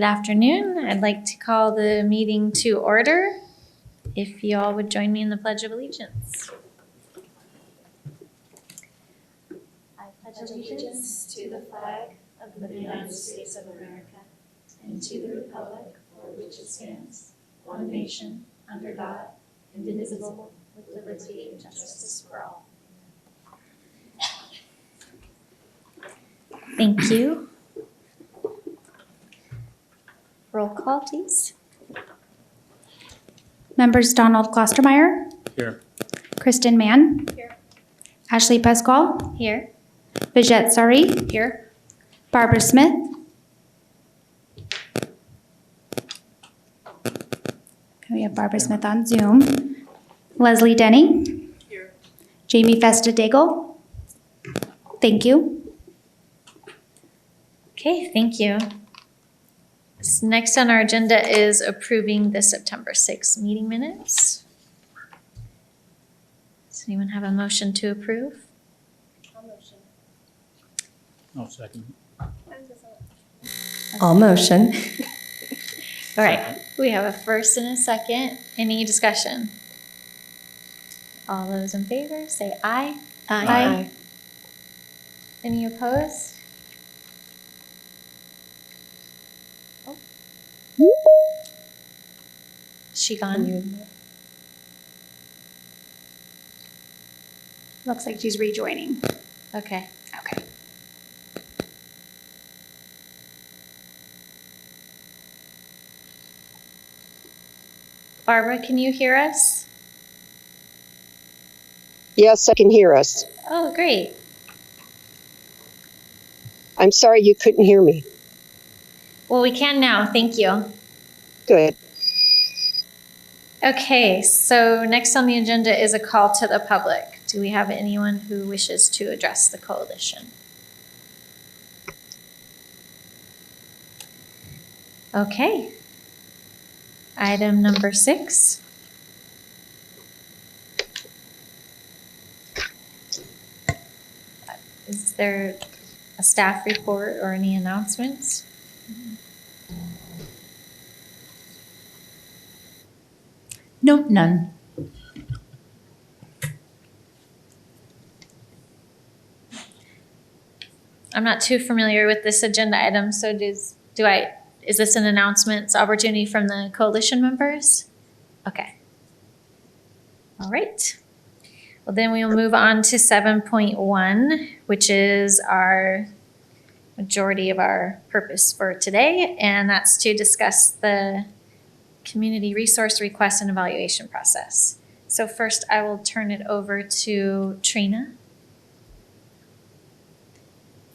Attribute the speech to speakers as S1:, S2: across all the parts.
S1: Good afternoon. I'd like to call the meeting to order. If you all would join me in the Pledge of Allegiance. I pledge allegiance to the flag of the United States of America and to the republic for which it stands, one nation, under God, indivisible, with liberty and justice for all. Thank you. Roll call, please.
S2: Members Donald Klostermeyer,
S3: Here.
S2: Kristen Mann,
S1: Here.
S2: Ashley Pascual,
S1: Here.
S2: Vijay Sari,
S1: Here.
S2: Barbara Smith, we have Barbara Smith on Zoom, Leslie Denny,
S3: Here.
S2: Jamie Festa-Daigle. Thank you.
S1: Okay, thank you. Next on our agenda is approving the September 6th meeting minutes. Does anyone have a motion to approve?
S3: I'll second.
S4: All motion.
S1: All right, we have a first and a second. Any discussion? All those in favor, say aye.
S4: Aye.
S1: Any opposed? Oh. Is she gone?
S2: Looks like she's rejoining.
S1: Okay.
S2: Okay.
S1: Barbara, can you hear us?
S5: Yes, I can hear us.
S1: Oh, great.
S5: I'm sorry you couldn't hear me.
S1: Well, we can now. Thank you.
S5: Good.
S1: Okay, so next on the agenda is a call to the public. Do we have anyone who wishes to address the coalition? Okay. Item number 6. Is there a staff report or any announcements?
S4: Nope, none.
S1: I'm not too familiar with this agenda item, so is this an announcements opportunity from the coalition members? Okay. All right. Well, then we will move on to 7.1, which is our majority of our purpose for today, and that's to discuss the community resource request and evaluation process. So first, I will turn it over to Trina.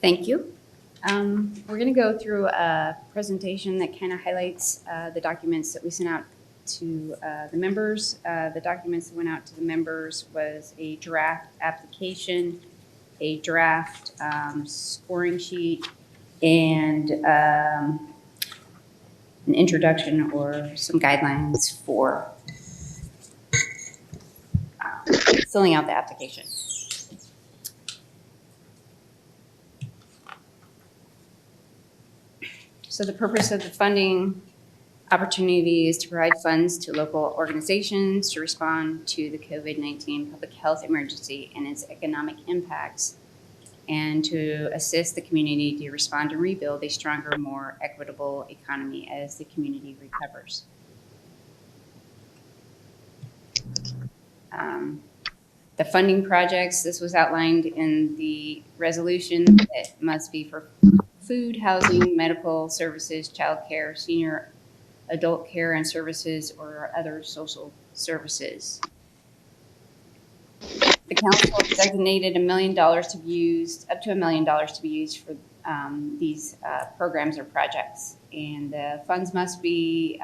S6: Thank you. We're going to go through a presentation that kind of highlights the documents that we sent out to the members. The documents that went out to the members was a draft application, a draft scoring sheet, and an introduction or some guidelines for filling out the application. So the purpose of the funding opportunity is to provide funds to local organizations to respond to the COVID-19 public health emergency and its economic impacts, and to assist the community to respond and rebuild a stronger, more equitable economy as the community recovers. The funding projects, this was outlined in the resolution, it must be for food, housing, medical services, childcare, senior adult care and services, or other social services. The council designated $1 million to be used, up to $1 million to be used for these programs or projects. And the funds must be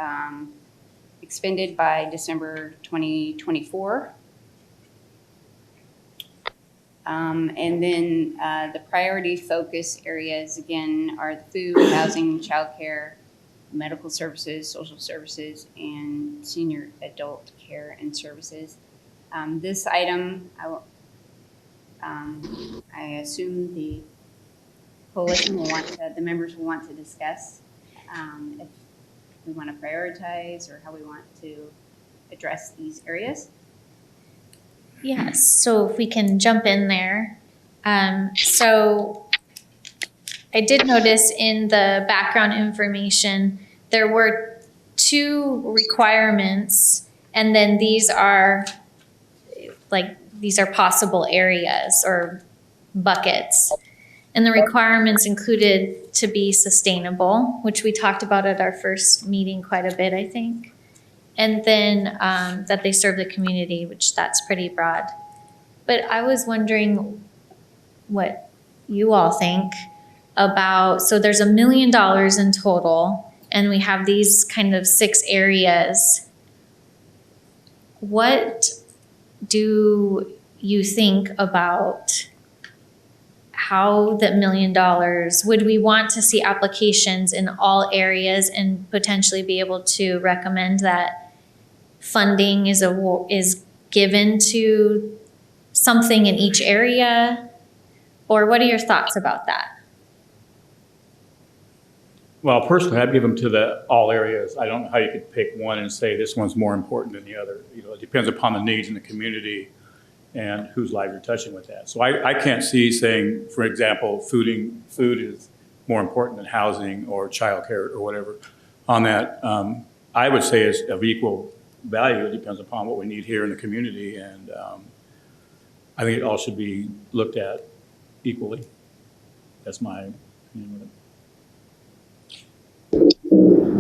S6: expended by December 2024. And then the priority focus areas, again, are the food, housing, childcare, medical services, social services, and senior adult care and services. This item, I assume the coalition will want to, the members will want to discuss. if we want to prioritize or how we want to address these areas.
S1: Yes, so if we can jump in there. So I did notice in the background information, there were 2 requirements, and then these are possible areas or buckets. And the requirements included to be sustainable, which we talked about at our first meeting quite a bit, I think. And then that they serve the community, which that's pretty broad. But I was wondering what you all think about, so there's $1 million in total, and we have these kind of 6 areas. What do you think about how that $1 million, would we want to see applications in all areas and potentially be able to recommend that funding is given to something in each area? Or what are your thoughts about that?
S3: Well, personally, I'd give them to all areas. I don't know how you could pick one and say this one's more important than the other. You know, it depends upon the needs in the community and whose life you're touching with that. So I can't see saying, for example, food is more important than housing or childcare or whatever. On that, I would say it's of equal value. It depends upon what we need here in the community, and I think it all should be looked at equally. That's my opinion with it.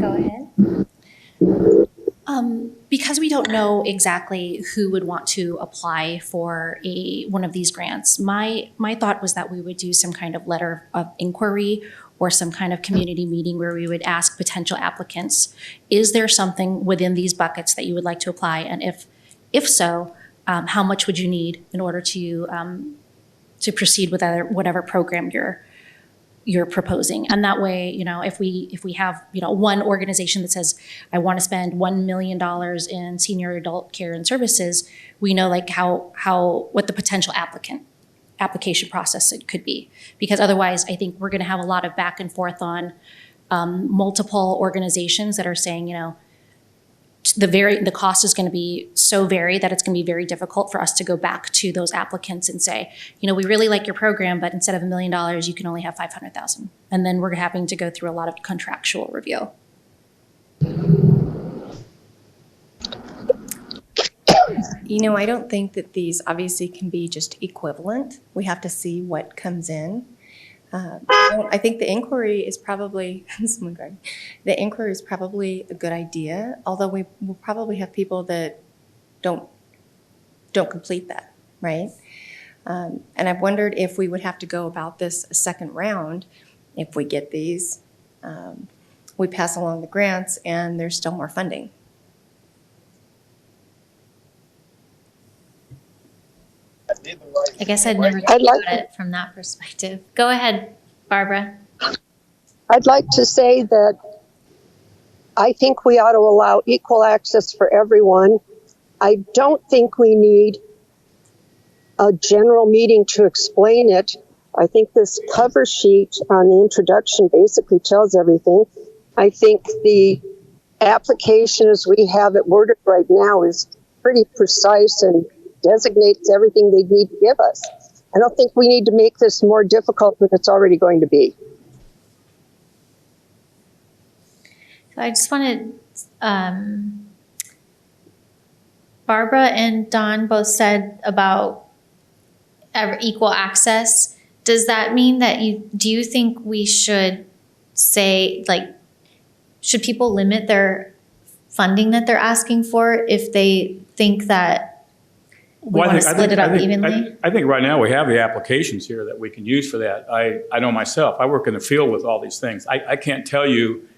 S1: Go ahead.
S7: Because we don't know exactly who would want to apply for one of these grants, my thought was that we would do some kind of letter of inquiry or some kind of community meeting where we would ask potential applicants, is there something within these buckets that you would like to apply? And if so, how much would you need in order to proceed with whatever program you're proposing? And that way, you know, if we have, you know, one organization that says, I want to spend $1 million in senior adult care and services, we know like what the potential application process it could be. Because otherwise, I think we're going to have a lot of back and forth on multiple organizations that are saying, you know, the cost is going to be so varied that it's going to be very difficult for us to go back to those applicants and say, you know, we really like your program, but instead of $1 million, you can only have $500,000. And then we're having to go through a lot of contractual review.
S4: You know, I don't think that these obviously can be just equivalent. We have to see what comes in. I think the inquiry is probably, the inquiry is probably a good idea, although we will probably have people that don't complete that, right? And I've wondered if we would have to go about this a second round if we get these. We pass along the grants and there's still more funding.
S1: I guess I'd never thought about it from that perspective. Go ahead, Barbara.
S5: I'd like to say that I think we ought to allow equal access for everyone. I don't think we need a general meeting to explain it. I think this cover sheet on the introduction basically tells everything. I think the application as we have it worded right now is pretty precise and designates everything they need to give us. I don't think we need to make this more difficult than it's already going to be.
S1: So I just wanted, Barbara and Don both said about equal access. Does that mean that do you think we should say, like, should people limit their funding that they're asking for if they think that we want to split it up evenly?
S3: I think right now we have the applications here that we can use for that. I know myself, I work in the field with all these things. I can't tell you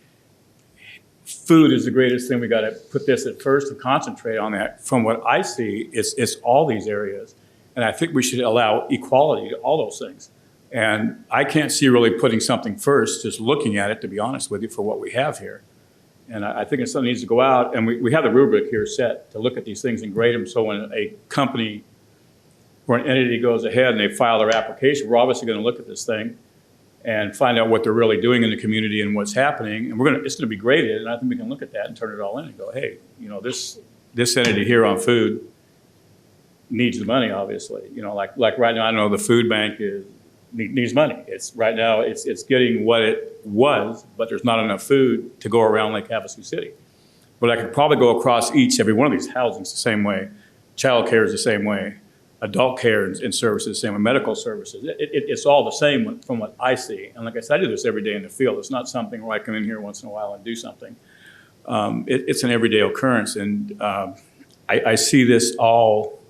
S3: food is the greatest thing. We got to put this at first and concentrate on that. From what I see, it's all these areas. And I think we should allow equality to all those things. And I can't see really putting something first, just looking at it, to be honest with you, for what we have here. And I think it's something that needs to go out, and we have the rubric here set to look at these things and grade them. So when a company or an entity goes ahead and they file their application, we're obviously going to look at this thing and find out what they're really doing in the community and what's happening. And it's gonna be graded, and I think we can look at that and turn it all in and go, hey, you know, this entity here on food needs the money, obviously. You know, like right now, I know the food bank needs money. Right now, it's getting what it was, but there's not enough food to go around Lake Havasu City. But I could probably go across every one of these housings the same way. Childcare is the same way. Adult care and services the same way. Medical services. It's all the same from what I see. And like I said, I do this every day in the field. It's not something where I come in here once in a while and do something. It's an everyday occurrence. And I see this all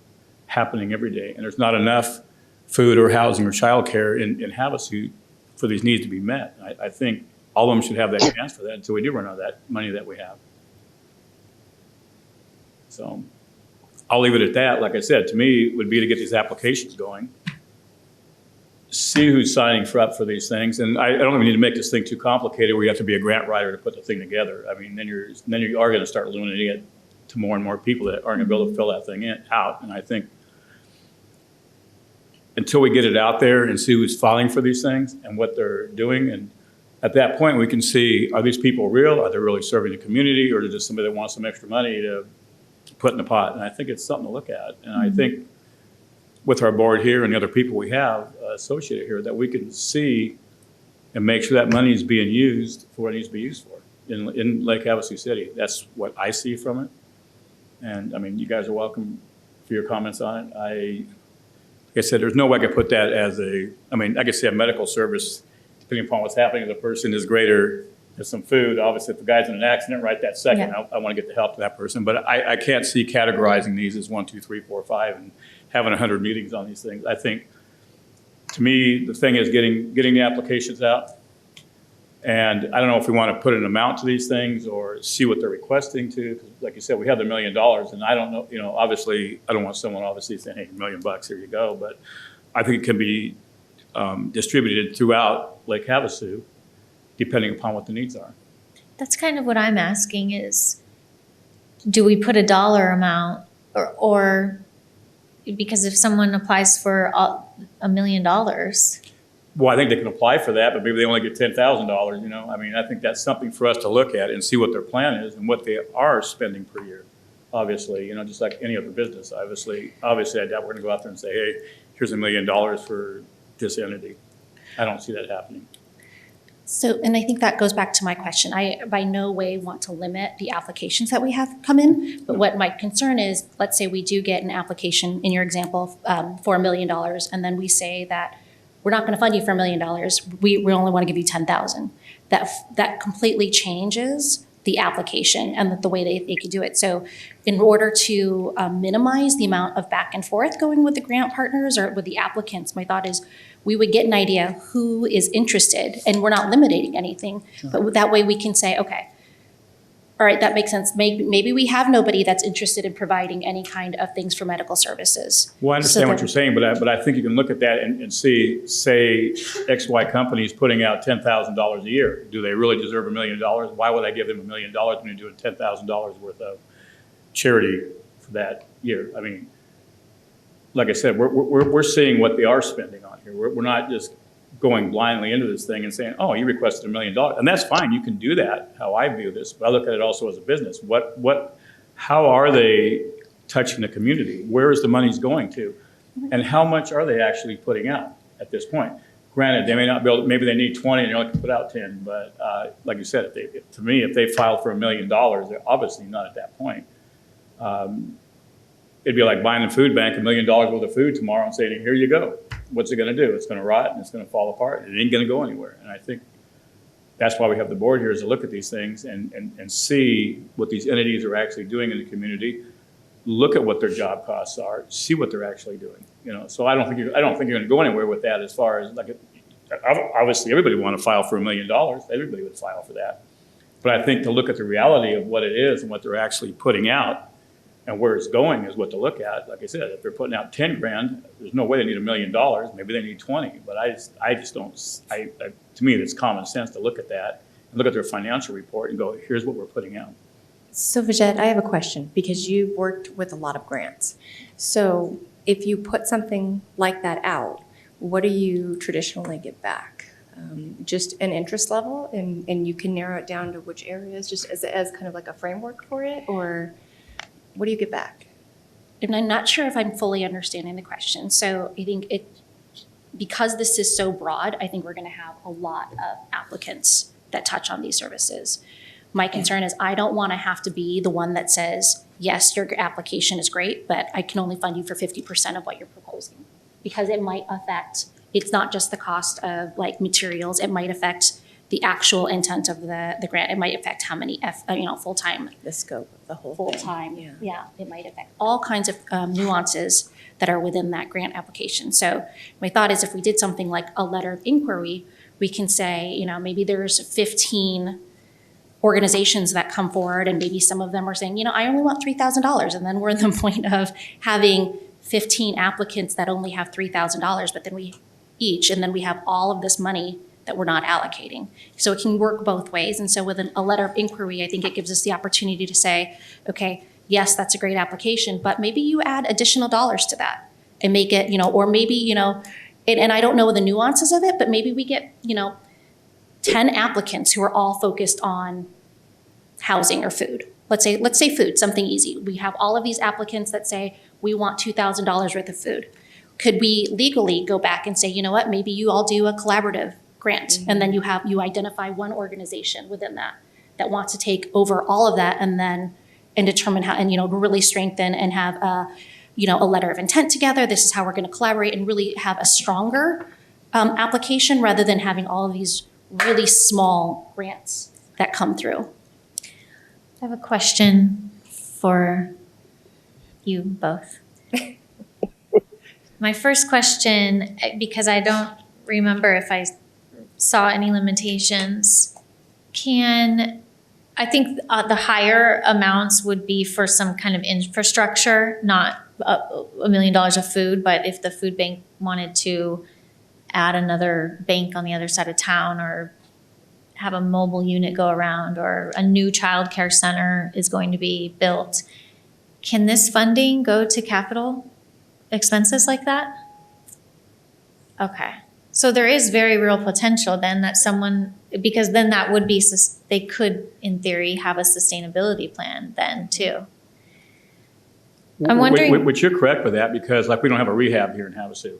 S3: happening every day. And there's not enough food or housing or childcare in Havasu for these needs to be met. I think all of them should have that chance for that until we do run out of that money that we have. So I'll leave it at that. Like I said, to me, it would be to get these applications going, see who's signing up for these things. And I don't even need to make this thing too complicated where you have to be a grant writer to put the thing together. I mean, then you are going to start limiting it to more and more people that aren't going to be able to fill that thing out. And I think until we get it out there and see who's filing for these things and what they're doing, and at that point we can see, are these people real? Are they really serving the community, or is it just somebody that wants some extra money to put in the pot? And I think it's something to look at. And I think with our board here and the other people we have associated here, that we can see and make sure that money is being used for what it needs to be used for in Lake Havasu City. That's what I see from it. And I mean, you guys are welcome for your comments on it. Like I said, there's no way I could put that as I could say a medical service, depending upon what's happening to the person, is greater. There's some food. Obviously, if the guy's in an accident right that second,
S2: Yeah.
S3: I want to get the help to that person. But I can't see categorizing these as 1, 2, 3, 4, 5 and having 100 meetings on these things. I think, to me, the thing is getting the applications out. And I don't know if we want to put an amount to these things or see what they're requesting to. Because like you said, we have the $1 million, and I don't know, obviously, I don't want someone obviously saying, hey, $1 million, here you go. But I think it can be distributed throughout Lake Havasu, depending upon what the needs are.
S1: That's kind of what I'm asking is, do we put a dollar amount or because if someone applies for $1 million,
S3: Well, I think they can apply for that, but maybe they only get $10,000, I mean, I think that's something for us to look at and see what their plan is and what they are spending per year, obviously, just like any other business. Obviously, I doubt we're going to go out there and say, hey, here's $1 million for this entity. I don't see that happening.
S7: So, and I think that goes back to my question. I by no way want to limit the applications that we have come in, but what my concern is, let's say we do get an application, in your example, for $1 million, and then we say that we're not going to fund you for $1 million. We only want to give you $10,000. That completely changes the application and the way they could do it. So in order to minimize the amount of back and forth going with the grant partners or with the applicants, my thought is we would get an idea who is interested, and we're not limiting anything, but that way we can say, okay, all right, that makes sense. Maybe we have nobody that's interested in providing any kind of things for medical services.
S3: Well, I understand what you're saying, but I think you can look at that and see, say, XY company is putting out $10,000 a year. Do they really deserve $1 million? Why would I give them $1 million when you're doing $10,000 worth of charity for that year? I mean, like I said, we're seeing what they are spending on here. We're not just going blindly into this thing and saying, oh, you requested $1 million. And that's fine, you can do that, how I view this, but I look at it also as a business. How are they touching the community? Where is the money's going to? And how much are they actually putting out at this point? Granted, they may not be able, maybe they need 20 and they only can put out 10, but like you said, if they filed for $1 million, they're obviously not at that point. It'd be like buying the food bank $1 million worth of food tomorrow and saying, here you go. What's it going to do? It's going to rot and it's going to fall apart. It ain't going to go anywhere. And I think that's why we have the board here, is to look at these things and see what these entities are actually doing in the community. Look at what their job costs are. See what they're actually doing. So I don't think you're going to go anywhere with that. As far as obviously everybody would want to file for $1 million. Everybody would file for that. But I think to look at the reality of what it is and what they're actually putting out and where it's going is what to look at. Like I said, if they're putting out 10 grand, there's no way they need $1 million. Maybe they need 20. But I just don't. To me, it's common sense to look at that and look at their financial report and go, here's what we're putting out.
S4: So Vijay, I have a question, because you've worked with a lot of grants. So if you put something like that out, what do you traditionally get back? just an interest level, and you can narrow it down to which areas, just as kind of like a framework for it, or what do you get back?
S7: And I'm not sure if I'm fully understanding the question. So I think because this is so broad, I think we're going to have a lot of applicants that touch on these services. My concern is I don't want to have to be the one that says, yes, your application is great, but I can only fund you for 50% of what you're proposing. Because it might affect, it's not just the cost of like materials, it might affect the actual intent of the grant. It might affect how many full-time.
S4: The scope of the whole thing.
S7: Full-time,
S4: Yeah.
S7: yeah. It might affect all kinds of nuances that are within that grant application. So my thought is if we did something like a letter of inquiry, we can say, maybe there's 15 organizations that come forward and maybe some of them are saying, I only want $3,000. And then we're in the point of having 15 applicants that only have $3,000, but then and then we have all of this money that we're not allocating. So it can work both ways. And so with a letter of inquiry, I think it gives us the opportunity to say, okay, yes, that's a great application, but maybe you add additional dollars to that and make it, or maybe, and I don't know the nuances of it, but maybe we get, 10 applicants who are all focused on housing or food. Let's say food, something easy. We have all of these applicants that say, we want $2,000 worth of food. Could we legally go back and say, you know what, maybe you all do a collaborative grant, and then you identify one organization within that wants to take over all of that and determine how, and really strengthen and have a letter of intent together. This is how we're going to collaborate and really have a stronger application rather than having all of these really small grants that come through.
S1: I have a question for you both. My first question, because I don't remember if I saw any limitations, I think the higher amounts would be for some kind of infrastructure, not $1 million of food, but if the food bank wanted to add another bank on the other side of town or have a mobile unit go around or a new childcare center is going to be built, can this funding go to capital expenses like that? Okay. So there is very real potential then that because then that would be, they could, in theory, have a sustainability plan then too. I'm wondering.
S3: Which you're correct with that, because like we don't have a rehab here in Havasu.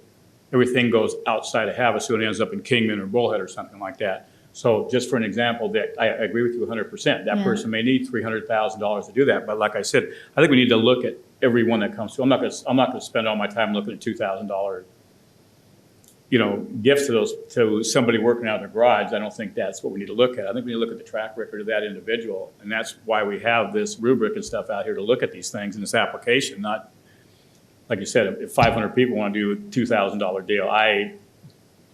S3: Everything goes outside of Havasu and ends up in Kingman or Bullhead or something like that. So just for an example, that I agree with you 100%. That person may need $300,000 to do that. But like I said, I think we need to look at every one that comes through. I'm not going to spend all my time looking at $2,000 gifts to somebody working out of their garage. I don't think that's what we need to look at. I think we need to look at the track record of that individual. And that's why we have this rubric and stuff out here to look at these things in this application. Not, like you said, if 500 people want to do a $2,000 deal, I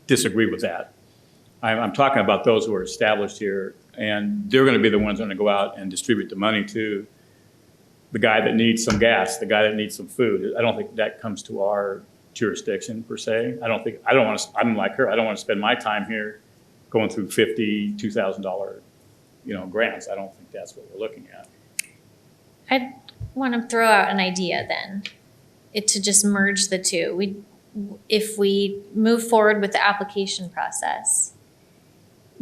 S3: disagree with that. I'm talking about those who are established here, and they're going to be the ones that are going to go out and distribute the money to the guy that needs some gas, the guy that needs some food. I don't think that comes to our jurisdiction per se. I'm like her. I don't want to spend my time here going through $2,000, grants. I don't think that's what we're looking at.
S1: I want to throw out an idea then, to just merge the two. If we move forward with the application process,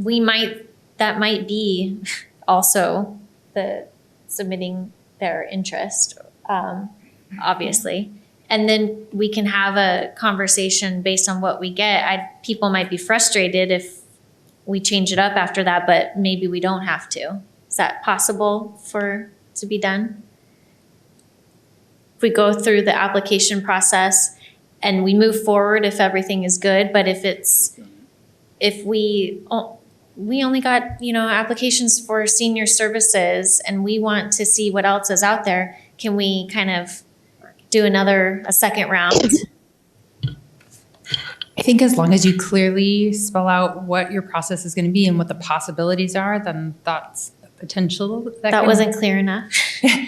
S1: that might be also the submitting their interest, obviously. And then we can have a conversation based on what we get. People might be frustrated if we change it up after that, but maybe we don't have to. Is that possible to be done? If we go through the application process and we move forward if everything is good, but if we only got, applications for senior services and we want to see what else is out there, can we kind of do a second round?
S8: I think as long as you clearly spell out what your process is going to be and what the possibilities are, then that's a potential.
S1: That wasn't clear enough.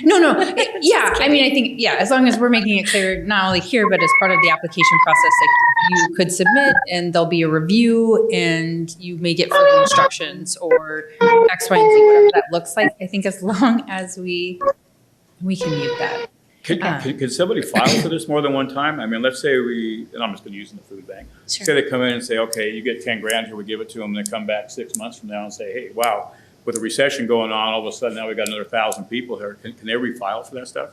S8: No. Yeah. I mean, I think, as long as we're making it clear, not only here, but as part of the application process, like you could submit and there'll be a review and you may get further instructions or X, Y, and Z, whatever that looks like. I think as long as we can mute that.
S3: Can somebody file for this more than one time? I mean, let's say and I'm just going to use the food bank.
S1: Sure.
S3: Say they come in and say, okay, you get 10 grand here, we give it to them, and they come back 6 months from now and say, hey, wow, with the recession going on, all of a sudden now we got another 1,000 people here. Can they refile for that stuff?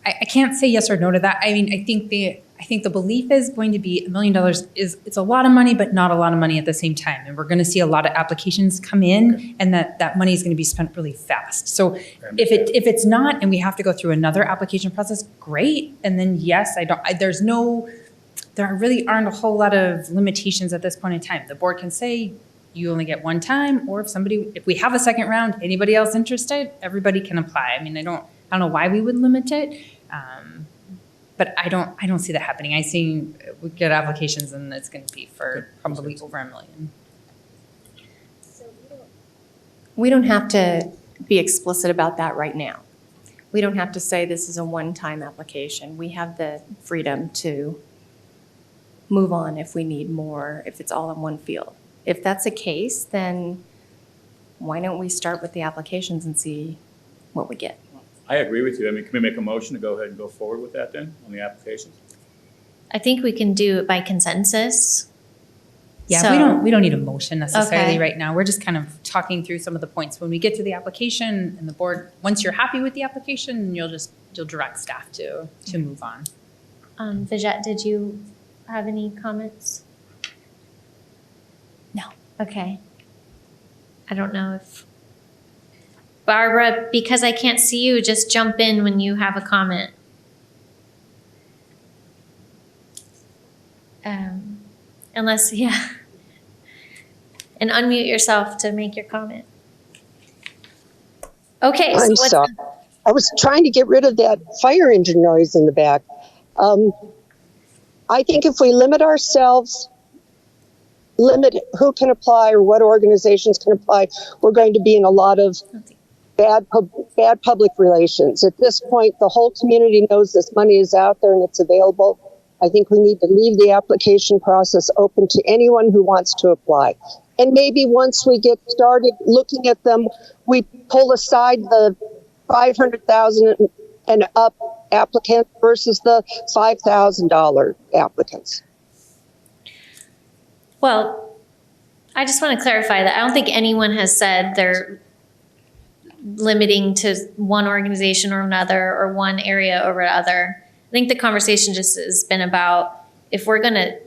S8: I can't say yes or no to that. I mean, I think the belief is going to be $1 million it's a lot of money, but not a lot of money at the same time. And we're going to see a lot of applications come in, and that money is going to be spent really fast. So if it's not, and we have to go through another application process, great. And then yes, there really aren't a whole lot of limitations at this point in time. The board can say you only get one time, or if we have a second round, anybody else interested, everybody can apply. I mean, I don't know why we would limit it. But I don't see that happening. I see we get applications and it's going to be for probably over $1 million.
S4: We don't have to be explicit about that right now. We don't have to say this is a one-time application. We have the freedom to move on if we need more, if it's all in one field. If that's the case, then why don't we start with the applications and see what we get?
S3: I agree with you. I mean, can we make a motion to go ahead and go forward with that then, on the applications?
S1: I think we can do it by consensus.
S8: Yeah,
S1: So-
S8: we don't need a motion necessarily
S1: Okay.
S8: right now. We're just kind of talking through some of the points. When we get to the application and the board, once you're happy with the application, you'll direct staff to move on.
S1: Vijay, did you have any comments?
S7: No.
S1: Okay. I don't know if, Barbara, because I can't see you, just jump in when you have a comment. Unless, yeah. And unmute yourself to make your comment. Okay. So
S5: I'm
S1: what's
S5: sorry. I was trying to get rid of that fire engine noise in the back. I think if we limit ourselves, limit who can apply or what organizations can apply, we're going to be in a lot of bad public relations. At this point, the whole community knows this money is out there and it's available. I think we need to leave the application process open to anyone who wants to apply. And maybe once we get started looking at them, we pull aside the 500,000 and up applicants versus the $5,000 applicants.
S1: Well, I just want to clarify that I don't think anyone has said they're limiting to one organization or another or one area over other. I think the conversation just has been about if we're going to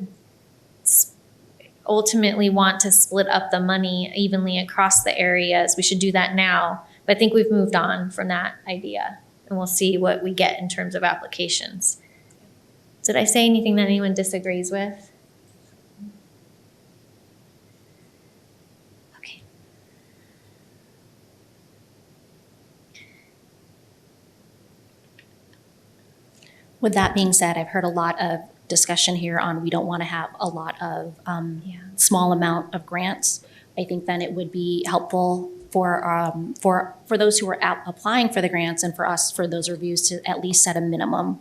S1: ultimately want to split up the money evenly across the areas, we should do that now. But I think we've moved on from that idea, and we'll see what we get in terms of applications. Did I say anything that anyone disagrees with? Okay.
S7: With that being said, I've heard a lot of discussion here on we don't want to have a lot of small amount of grants. I think then it would be helpful for those who are applying for the grants and for us for those reviews to at least set a minimum.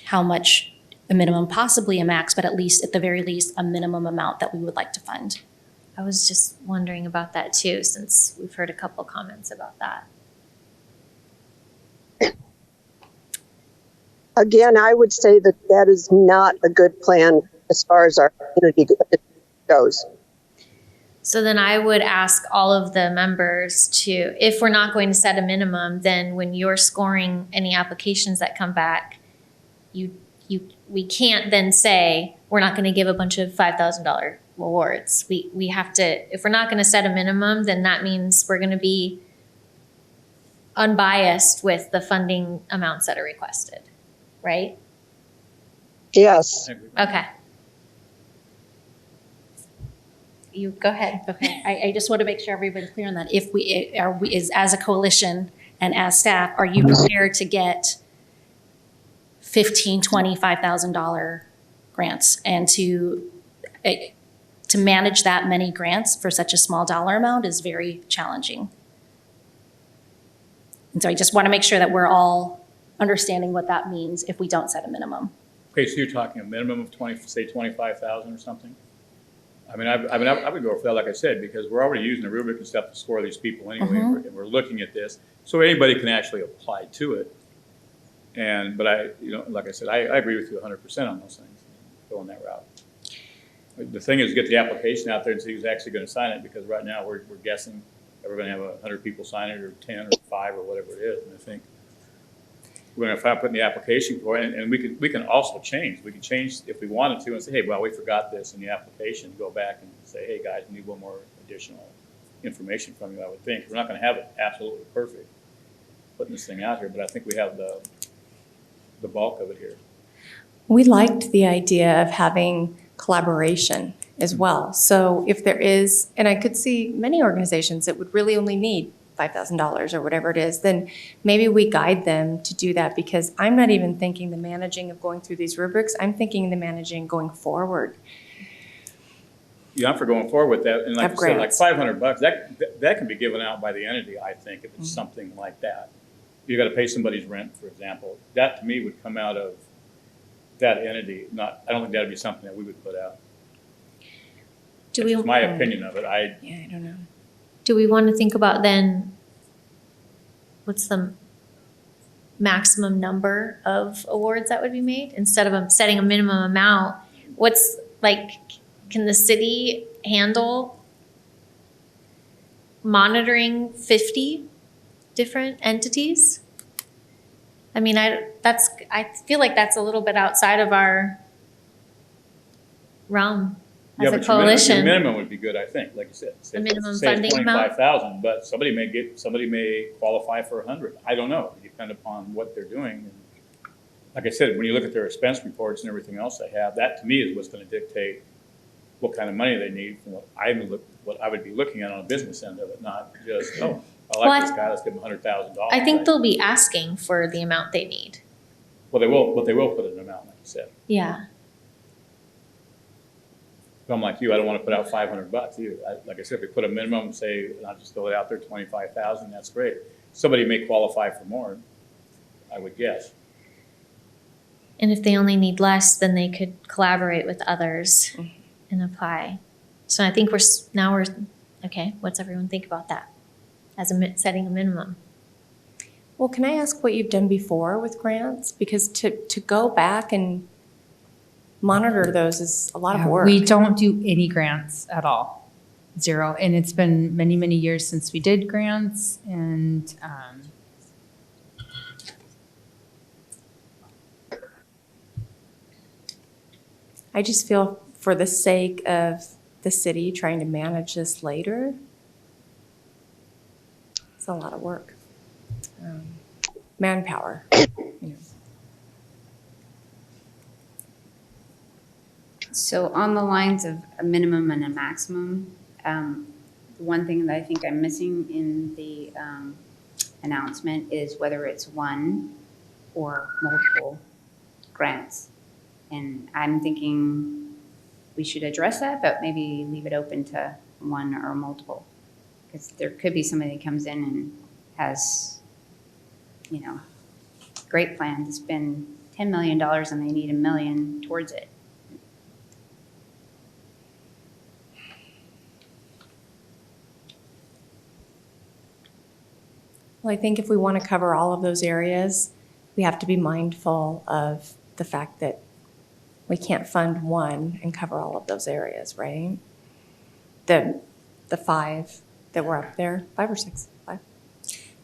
S7: How much a minimum, possibly a max, but at the very least a minimum amount that we would like to fund.
S1: I was just wondering about that too, since we've heard a couple comments about that.
S5: Again, I would say that that is not a good plan as far as our community goes.
S1: So then I would ask all of the members to, if we're not going to set a minimum, then when you're scoring any applications that come back, we can't then say, we're not going to give a bunch of $5,000 awards. We have to, if we're not going to set a minimum, then that means we're going to be unbiased with the funding amounts that are requested, right?
S5: Yes.
S1: Okay. You go ahead.
S7: Okay, I just want to make sure everybody's clear on that. If we as a coalition and as staff, are you prepared to get $15,000, $25,000 grants and to manage that many grants for such a small dollar amount is very challenging. And so I just want to make sure that we're all understanding what that means if we don't set a minimum.
S3: Okay, so you're talking a minimum of 25,000 or something? I would go for that, like I said, because we're already using the rubric and stuff to score these people anyway, and we're looking at this. So anybody can actually apply to it. But like I said, I agree with you 100% on those things, going that route. The thing is, get the application out there and see who's actually going to sign it, because right now we're guessing that we're going to have 100 people sign it, or 10 or 5 or whatever it is. And I think we're going to put in the application for it, and we can also change. We can change if we wanted to and say, hey, well, we forgot this in the application. Go back and say, hey, guys, we need one more additional information from you, I would think. We're not going to have it absolutely perfect putting this thing out here, but I think we have the bulk of it here.
S4: We liked the idea of having collaboration as well. So if there is, and I could see many organizations that would really only need $5,000 or whatever it is, then maybe we guide them to do that, because I'm not even thinking the managing of going through these rubrics. I'm thinking the managing going forward.
S3: Yeah, I'm for going forward with that. And like
S4: Of
S3: I said, like
S4: grants.
S3: $500, that can be given out by the entity, I think, if it's something like that. You got to pay somebody's rent, for example. That to me would come out of that entity. I don't think that'd be something that we would put out.
S1: Do we,
S3: It's my opinion of it.
S4: Yeah, I don't know.
S1: do we want to think about then, what's the maximum number of awards that would be made? Instead of setting a minimum amount, what's, like, can the city handle monitoring 50 different entities? I mean, I feel like that's a little bit outside of our realm
S3: Yeah,
S1: as a
S3: but your
S1: coalition.
S3: minimum would be good, I think, like you said.
S1: A minimum
S3: say it's
S1: funding amount?
S3: 25,000, but somebody may qualify for 100. I don't know. It depends upon what they're doing. And like I said, when you look at their expense reports and everything else they have, that to me is what's going to dictate what kind of money they need from what I would be looking at on a business end of it, not just, I
S1: Well,
S3: like this guy, let's give him $100,000.
S1: I think they'll be asking for the amount they need.
S3: Well, they will put an amount, like you said.
S1: Yeah.
S3: If I'm like you, I don't want to put out $500 either. Like I said, if we put a minimum, say, and I'll just throw it out there, 25,000, that's great. Somebody may qualify for more, I would guess.
S1: And if they only need less, then they could collaborate with others and apply. So I think we're okay. What's everyone think about that as setting a minimum?
S4: Well, can I ask what you've done before with grants? Because to go back and monitor those is a lot of work.
S8: We don't do any grants at all. 0. And it's been many, many years since we did grants, and
S4: I just feel for the sake of the city trying to manage this later, it's a lot of work. Manpower.
S6: So on the lines of a minimum and a maximum, one thing that I think I'm missing in the announcement is whether it's one or multiple grants. And I'm thinking we should address that, but maybe leave it open to one or multiple. Because there could be somebody that comes in and has, great plan to spend $10 million and they need $1 million towards it.
S4: Well, I think if we want to cover all of those areas, we have to be mindful of the fact that we can't fund one and cover all of those areas, right? The 5 that were up there, 5 or 6, 5.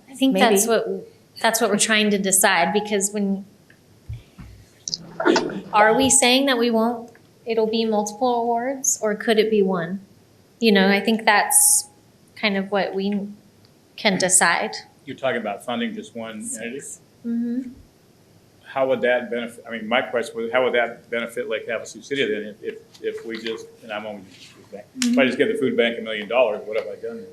S1: I think
S4: Maybe.
S1: that's what we're trying to decide, because are we saying that it'll be multiple awards, or could it be one? I think that's kind of what we can decide.
S3: You're talking about funding just one entity?
S1: Mm-hmm.
S3: How would that benefit, my question was, how would that benefit Lake Havasu City then if we just, and I'm only, if I just give the food bank $1 million, what have I done?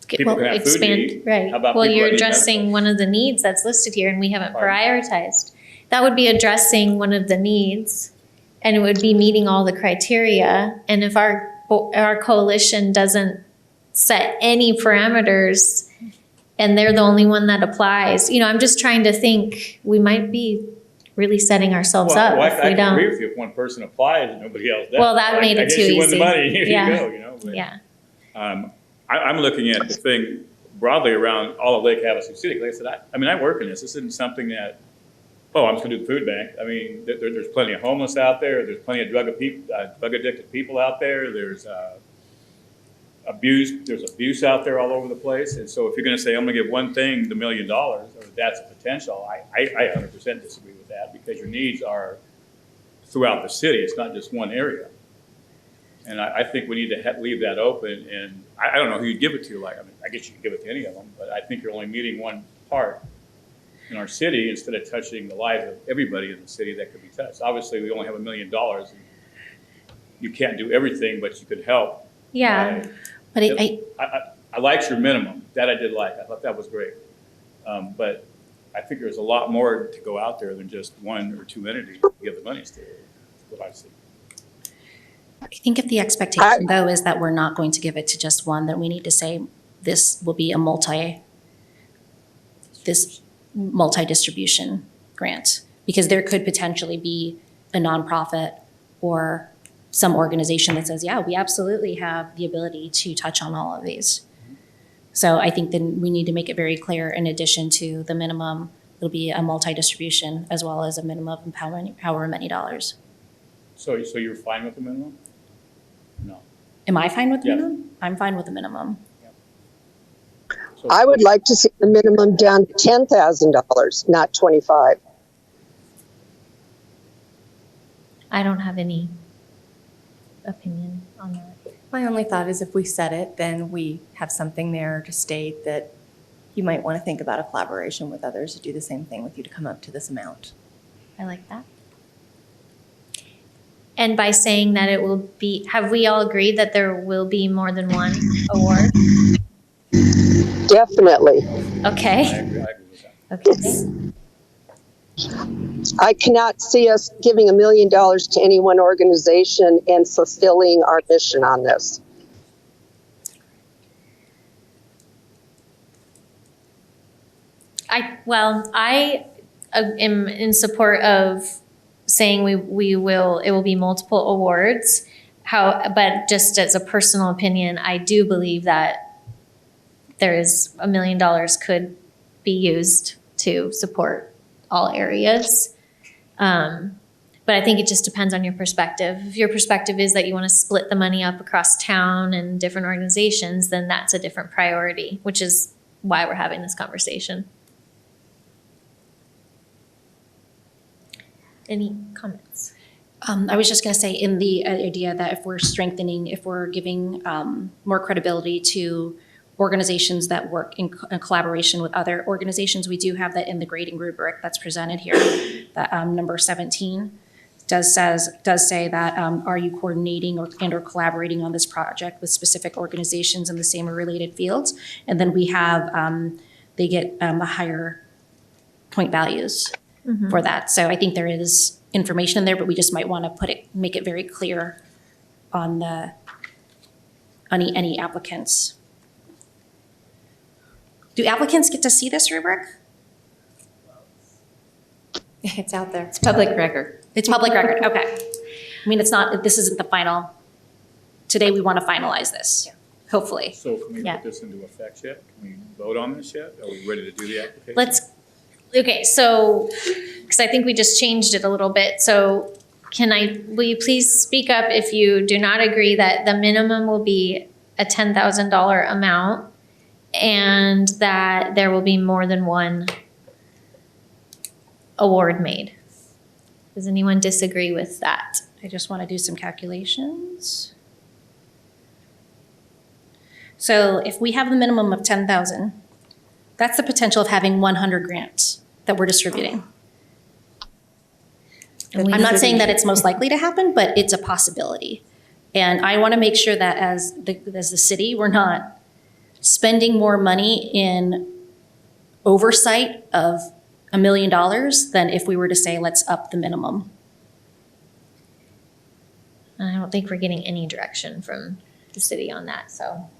S3: People can have food to eat.
S1: Right.
S3: How about
S1: Well,
S3: people
S1: you're
S3: that need
S1: addressing
S3: medical?
S1: one of the needs that's listed here, and we haven't
S3: Pardon?
S1: prioritized. That would be addressing one of the needs, and it would be meeting all the criteria. And if our coalition doesn't set any parameters, and they're the only one that applies, I'm just trying to think, we might be really setting ourselves up
S3: Well,
S1: if
S3: I
S1: we
S3: can agree
S1: don't.
S3: with you if one person applies and nobody else does.
S1: Well, that made it
S3: I guess
S1: too
S3: you win the
S1: easy.
S3: money, here
S1: Yeah.
S3: you go, but,
S1: Yeah.
S3: I'm looking at the thing broadly around all of Lake Havasu City. Like I said, I work in this. This isn't something that I'm just gonna do the food bank. I mean, there's plenty of homeless out there, there's plenty of drug addicted people out there, there's abuse out there all over the place. And so if you're gonna say, I'm gonna give one thing the $1 million, or that's a potential, I 100% disagree with that, because your needs are throughout the city, it's not just one area. And I think we need to leave that open, and I don't know who you'd give it to, like, I mean, I guess you could give it to any of them, but I think you're only meeting one part in our city instead of touching the lives of everybody in the city that could be touched. Obviously, we only have $1 million, and you can't do everything, but you could help.
S1: Yeah.
S7: But
S3: I liked your minimum, that I did like, I thought that was great. But I think there's a lot more to go out there than just one or two entities to give the monies to, what I see.
S7: I think if the expectation, though, is that we're not going to give it to just one, then we need to say this will be a multi-distribution grant, because there could potentially be a nonprofit or some organization that says, yeah, we absolutely have the ability to touch on all of these. So I think then we need to make it very clear, in addition to the minimum, it'll be a multi-distribution as well as a minimum of however many dollars.
S3: So you're fine with the minimum? No.
S7: Am I fine with the
S3: Yes.
S7: minimum? I'm fine with the minimum.
S3: So-
S5: I would like to see the minimum down to $10,000, not 25.
S1: I don't have any opinion on that.
S4: My only thought is if we set it, then we have something there to state that you might want to think about a collaboration with others to do the same thing with you to come up to this amount.
S1: I like that. And by saying that it will be, have we all agreed that there will be more than one award?
S5: Definitely.
S3: I
S1: Okay.
S3: agree with that.
S1: Okay.
S5: I cannot see us giving $1 million to any one organization and fulfilling our mission on this.
S1: I am in support of saying it will be multiple awards. But just as a personal opinion, I do believe that there is $1 million could be used to support all areas. But I think it just depends on your perspective. If your perspective is that you want to split the money up across town and different organizations, then that's a different priority, which is why we're having this conversation. Any comments?
S7: I was just going to say, in the idea that if we're giving more credibility to organizations that work in collaboration with other organizations, we do have that in the grading rubric that's presented here. That number 17 does say that are you coordinating or collaborating on this project with specific organizations in the same or related fields? And then we have they get a higher point values for that. So I think there is information in there, but we just might want to make it very clear on any applicants. Do applicants get to see this rubric?
S4: It's out there.
S6: It's public record.
S7: It's public record, okay. I mean, this isn't the final. Today, we want to finalize this, hopefully.
S3: So can we
S1: Yeah.
S3: put this into effect yet? Can we vote on this yet? Are we ready to do the application?
S1: So, because I think we just changed it a little bit. So will you please speak up if you do not agree that the minimum will be a $10,000 amount and that there will be more than one award made? Does anyone disagree with that?
S7: I just want to do some calculations. So if we have the minimum of 10,000, that's the potential of having 100 grants that we're distributing. I'm not saying that it's most likely to happen, but it's a possibility. And I want to make sure that as the city, we're not spending more money in oversight of $1 million than if we were to say, let's up the minimum.
S1: I don't think we're getting any direction from the city on that, so.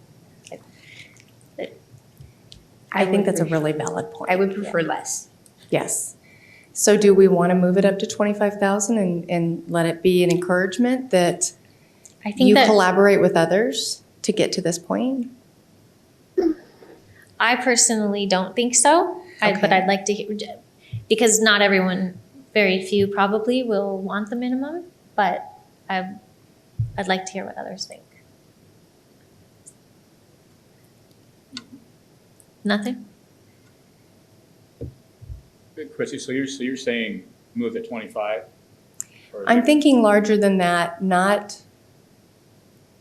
S4: I think that's a really valid point.
S6: I would prefer less.
S4: Yes. So do we want to move it up to 25,000 and let it be an encouragement that
S1: I think
S4: you
S1: that
S4: collaborate with others to get to this point?
S1: I personally don't think so, but
S4: Okay.
S1: I'd like to hear, because not everyone very few probably will want the minimum, but I'd like to hear what others think. Nothing?
S3: Chrissy, so you're saying move to 25? Or-
S4: I'm thinking larger than that, not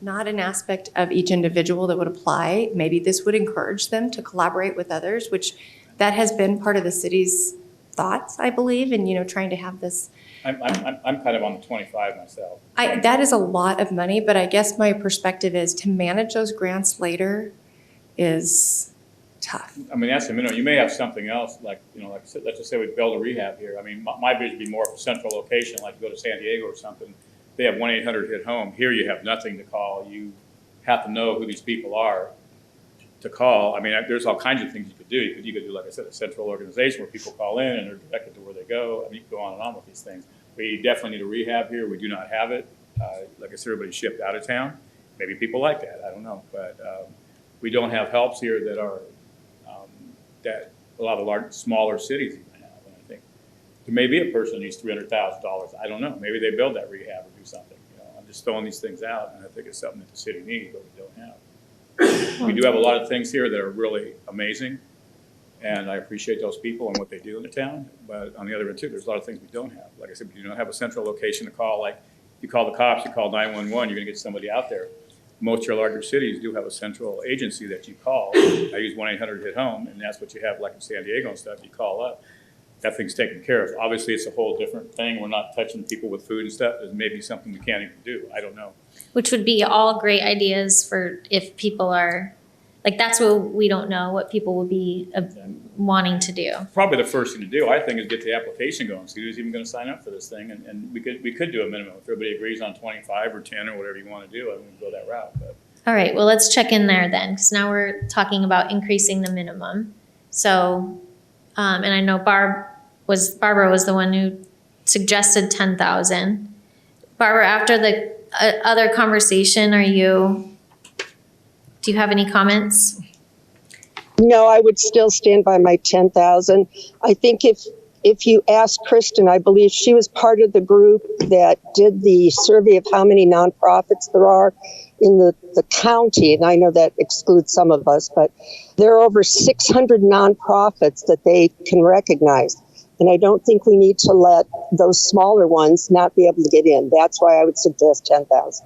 S4: an aspect of each individual that would apply. Maybe this would encourage them to collaborate with others, which that has been part of the city's thoughts, I believe, and, trying to have this.
S3: I'm kind of on the 25 myself.
S4: That is a lot of money, but I guess my perspective is to manage those grants later is tough.
S3: I mean, that's the minimum. You may have something else, like, like I said, let's just say we build a rehab here. I mean, my vision would be more of a central location, like go to San Diego or something. They have 1-800 hit home. Here you have nothing to call. You have to know who these people are to call. I mean, there's all kinds of things you could do. You could do, like I said, a central organization where people call in and they're directed to where they go. I mean, you can go on and on with these things. We definitely need a rehab here. We do not have it. Like I said, everybody's shipped out of town. Maybe people like that. I don't know. But we don't have helps here that are that a lot of smaller cities even have. And I think there may be a person who needs $300,000. I don't know. Maybe they build that rehab or do something. I'm just throwing these things out, and I think it's something that the city needs, but we don't have. We do have a lot of things here that are really amazing, and I appreciate those people and what they do in the town. But on the other end, too, there's a lot of things we don't have. Like I said, we do not have a central location to call. Like, you call the cops, you call 911, you're going to get somebody out there. Most of your larger cities do have a central agency that you call. I use 1-800 hit home, and that's what you have, like in San Diego and stuff. You call up, that thing's taken care of. Obviously, it's a whole different thing. We're not touching people with food and stuff. There's maybe something we can't even do. I don't know.
S1: Which would be all great ideas for if people are, like, that's what we don't know, what people would be wanting to do.
S3: Probably the first thing to do, I think, is get the application going, see who's even going to sign up for this thing, and we could do a minimum. If everybody agrees on 25 or 10 or whatever you want to do, I wouldn't go that route. But
S1: All right, well, let's check in there then, because now we're talking about increasing the minimum. So, and I know Barbara was the one who suggested 10,000. Barbara, after the other conversation, do you have any comments?
S5: No, I would still stand by my 10,000. I think if you ask Kristen, I believe she was part of the group that did the survey of how many nonprofits there are in the county, and I know that excludes some of us, but there are over 600 nonprofits that they can recognize. And I don't think we need to let those smaller ones not be able to get in. That's why I would suggest 10,000.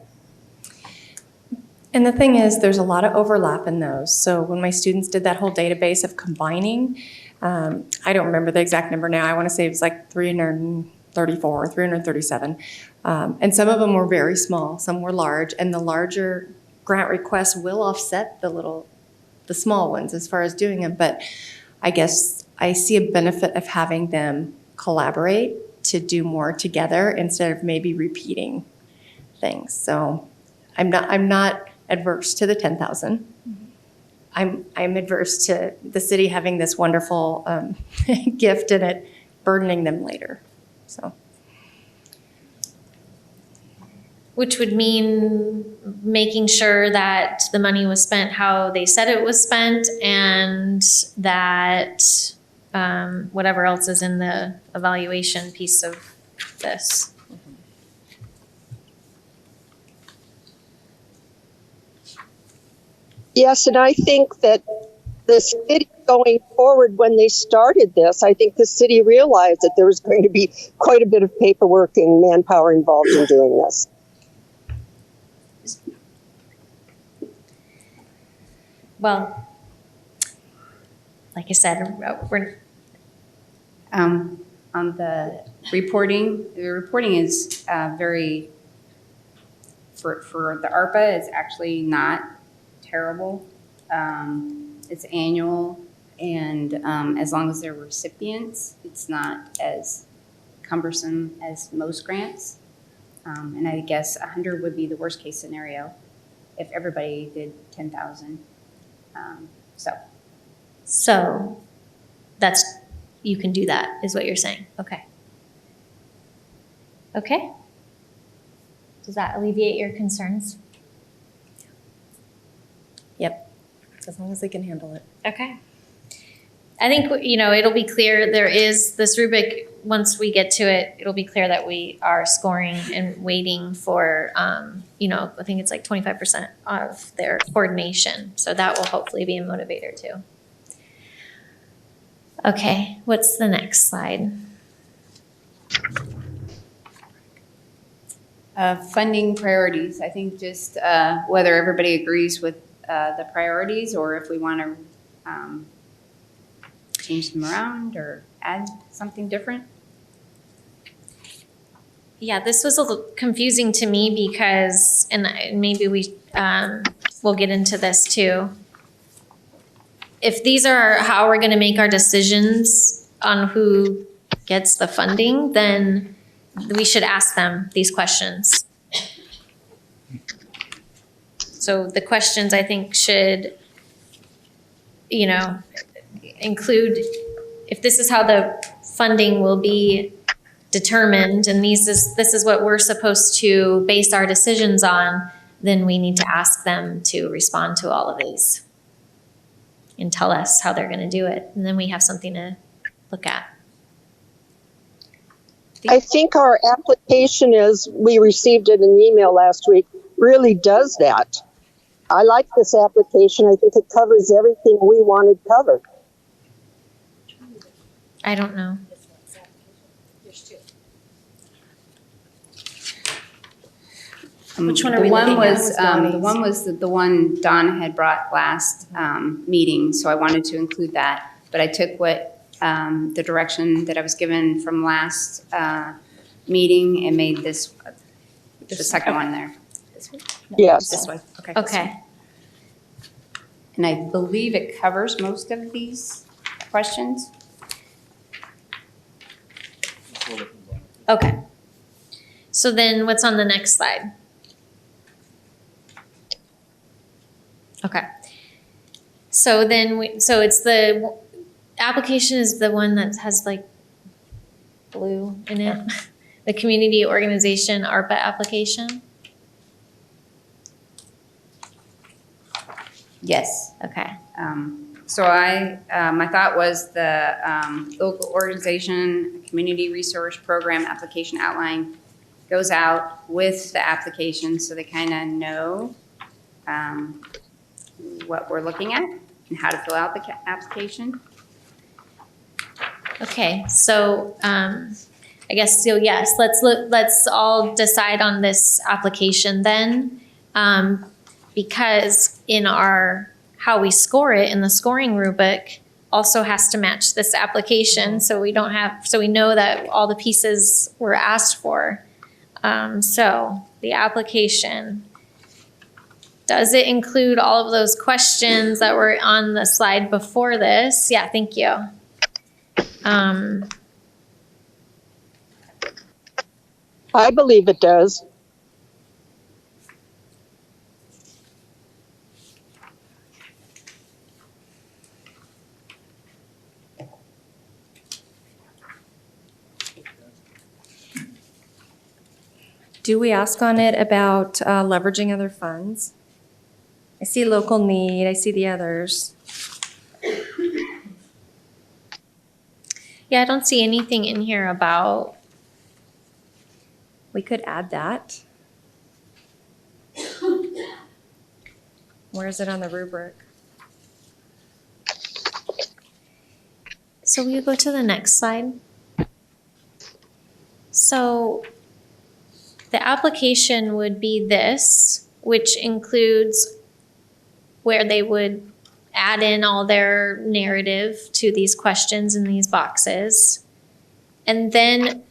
S4: And the thing is, there's a lot of overlap in those. So when my students did that whole database of combining, I don't remember the exact number now. I want to say it was like 334 or 337. And some of them were very small, some were large, and the larger grant requests will offset the small ones as far as doing them. But I guess I see a benefit of having them collaborate to do more together instead of maybe repeating things. So I'm not adverse to the 10,000. I'm adverse to the city having this wonderful gift and it burdening them later. So,
S1: Which would mean making sure that the money was spent how they said it was spent, and that whatever else is in the evaluation piece of this.
S5: Yes, and I think that the city going forward, when they started this, I think the city realized that there was going to be quite a bit of paperwork and manpower involved in doing this.
S1: Well, like I said, we're
S6: On the reporting is very, for the ARPA, it's actually not terrible. It's annual, and as long as they're recipients, it's not as cumbersome as most grants. And I guess 100 would be the worst case scenario if everybody did 10,000.
S1: so that's, you can do that, is what you're saying. Okay. Okay. Does that alleviate your concerns?
S4: yep, as long as they can handle it.
S1: Okay. I think, it'll be clear, there is this rubric, once we get to it, it'll be clear that we are scoring and waiting for, I think it's like 25% of their coordination. So that will hopefully be a motivator too. Okay, what's the next slide?
S6: Funding priorities, I think just whether everybody agrees with the priorities or if we want to change them around or add something different.
S1: Yeah, this was a little confusing to me because, and maybe we'll get into this too. If these are how we're going to make our decisions on who gets the funding, then we should ask them these questions. So the questions I think should, include if this is how the funding will be determined and this is what we're supposed to base our decisions on, then we need to ask them to respond to all of these and tell us how they're going to do it. And then we have something to look at.
S5: I think our application, as we received it in an email last week, really does that. I like this application. I think it covers everything we wanted covered.
S1: I don't know.
S7: Which one are
S6: The
S7: we
S6: one
S7: looking at?
S6: was, the one was the one Don had brought last meeting, so I wanted to include that. But I took what, the direction that I was given from last meeting and made this, the second one there.
S5: Yes.
S6: This one, okay.
S1: Okay.
S6: And I believe it covers most of these questions.
S1: Okay. So then what's on the next slide? Okay. So then so it's the application is the one that has like blue in it. The community organization ARPA application.
S6: Yes.
S1: Okay.
S6: So my thought was the local organization, community resource program application outline goes out with the application so they kind of know what we're looking at and how to fill out the application.
S1: Okay. So I guess so. Yes. Let's all decide on this application then, because in our how we score it in the scoring rubric also has to match this application. So we know that all the pieces were asked for. So the application, does it include all of those questions that were on the slide before this? Yeah, thank you.
S5: I believe it does.
S4: Do we ask on it about leveraging other funds? I see local need, I see the others.
S1: Yeah, I don't see anything in here about,
S4: We could add that. Where is it on the rubric?
S1: so will you go to the next slide? So the application would be this, which includes where they would add in all their narrative to these questions in these boxes. And then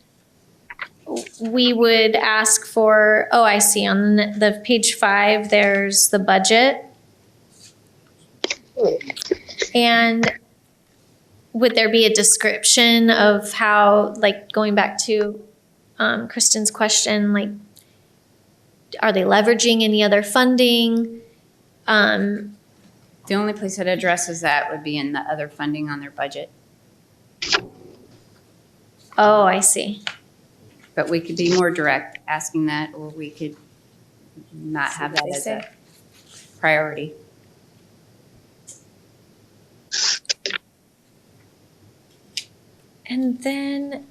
S1: we would ask for, oh, I see, on the page 5, there's the budget. And would there be a description of how, like going back to Kristen's question, like, are they leveraging any other funding?
S6: The only place it addresses that would be in the other funding on their budget.
S1: Oh, I see.
S6: But we could be more direct asking that, or we could not have that as a priority.
S1: And then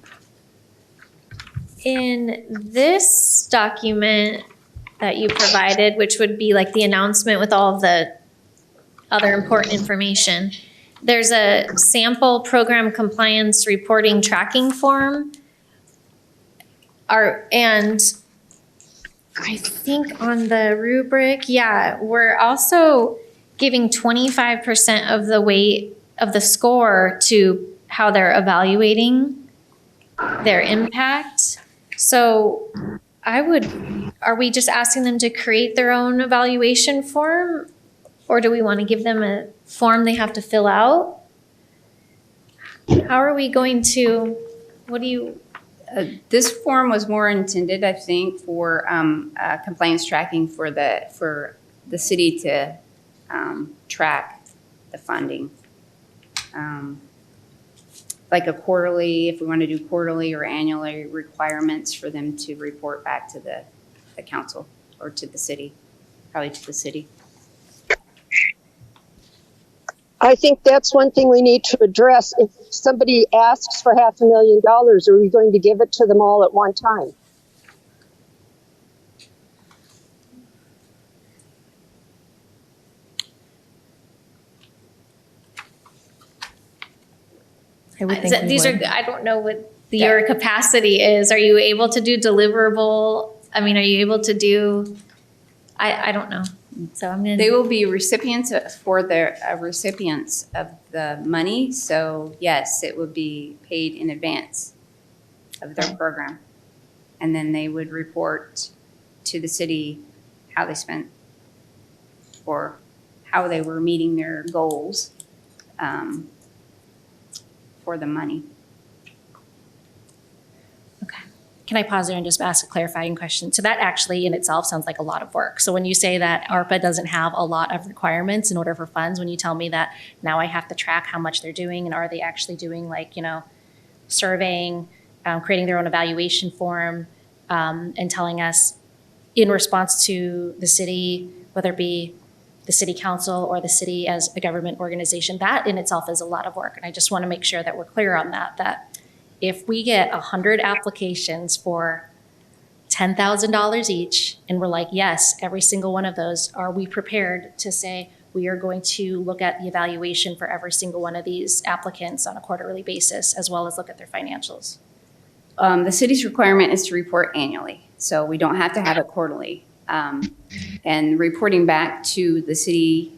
S1: in this document that you provided, which would be like the announcement with all of the other important information, there's a sample program compliance reporting tracking form. And I think on the rubric, yeah, we're also giving 25% of the weight of the score to how they're evaluating their impact. So are we just asking them to create their own evaluation form? Or do we want to give them a form they have to fill out? How are we going to,
S6: This form was more intended, I think, for compliance tracking for the city to track the funding. Like a quarterly, if we want to do quarterly or annually requirements for them to report back to the council or to the city, probably to the city.
S5: I think that's one thing we need to address. If somebody asks for $500,000, are we going to give it to them all at one time?
S4: I would think we
S1: these
S4: would.
S1: are, I don't know what your capacity is. Are you able to do deliverable? I mean, are you able to do, I don't know. So I'm
S6: They
S1: gonna,
S6: will be recipients for the recipients of the money. So yes, it would be paid in advance of their program. And then they would report to the city how they spent or how they were meeting their goals for the money.
S7: Okay. Can I pause there and just ask a clarifying question? So that actually in itself sounds like a lot of work. So when you say that ARPA doesn't have a lot of requirements in order for funds, when you tell me that now I have to track how much they're doing and are they actually doing like, surveying, creating their own evaluation form, and telling us in response to the city, whether it be the city council or the city as a government organization, that in itself is a lot of work. And I just want to make sure that we're clear on that if we get 100 applications for $10,000 each, and we're like, yes, every single one of those, are we prepared to say we are going to look at the evaluation for every single one of these applicants on a quarterly basis, as well as look at their financials?
S6: The city's requirement is to report annually, so we don't have to have it quarterly. And reporting back to the city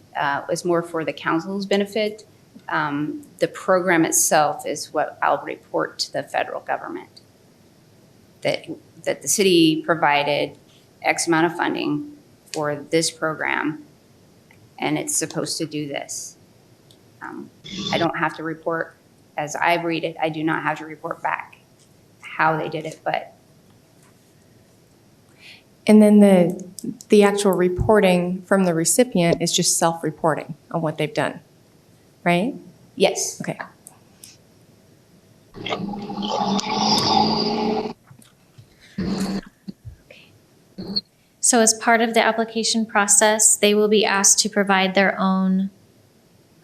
S6: is more for the council's benefit. The program itself is what I'll report to the federal government. That the city provided X amount of funding for this program, and it's supposed to do this. I don't have to report, as I read it, I do not have to report back how they did it, but.
S4: And then the actual reporting from the recipient is just self-reporting on what they've done, right?
S6: Yes.
S4: Okay.
S1: so as part of the application process, they will be asked to provide their own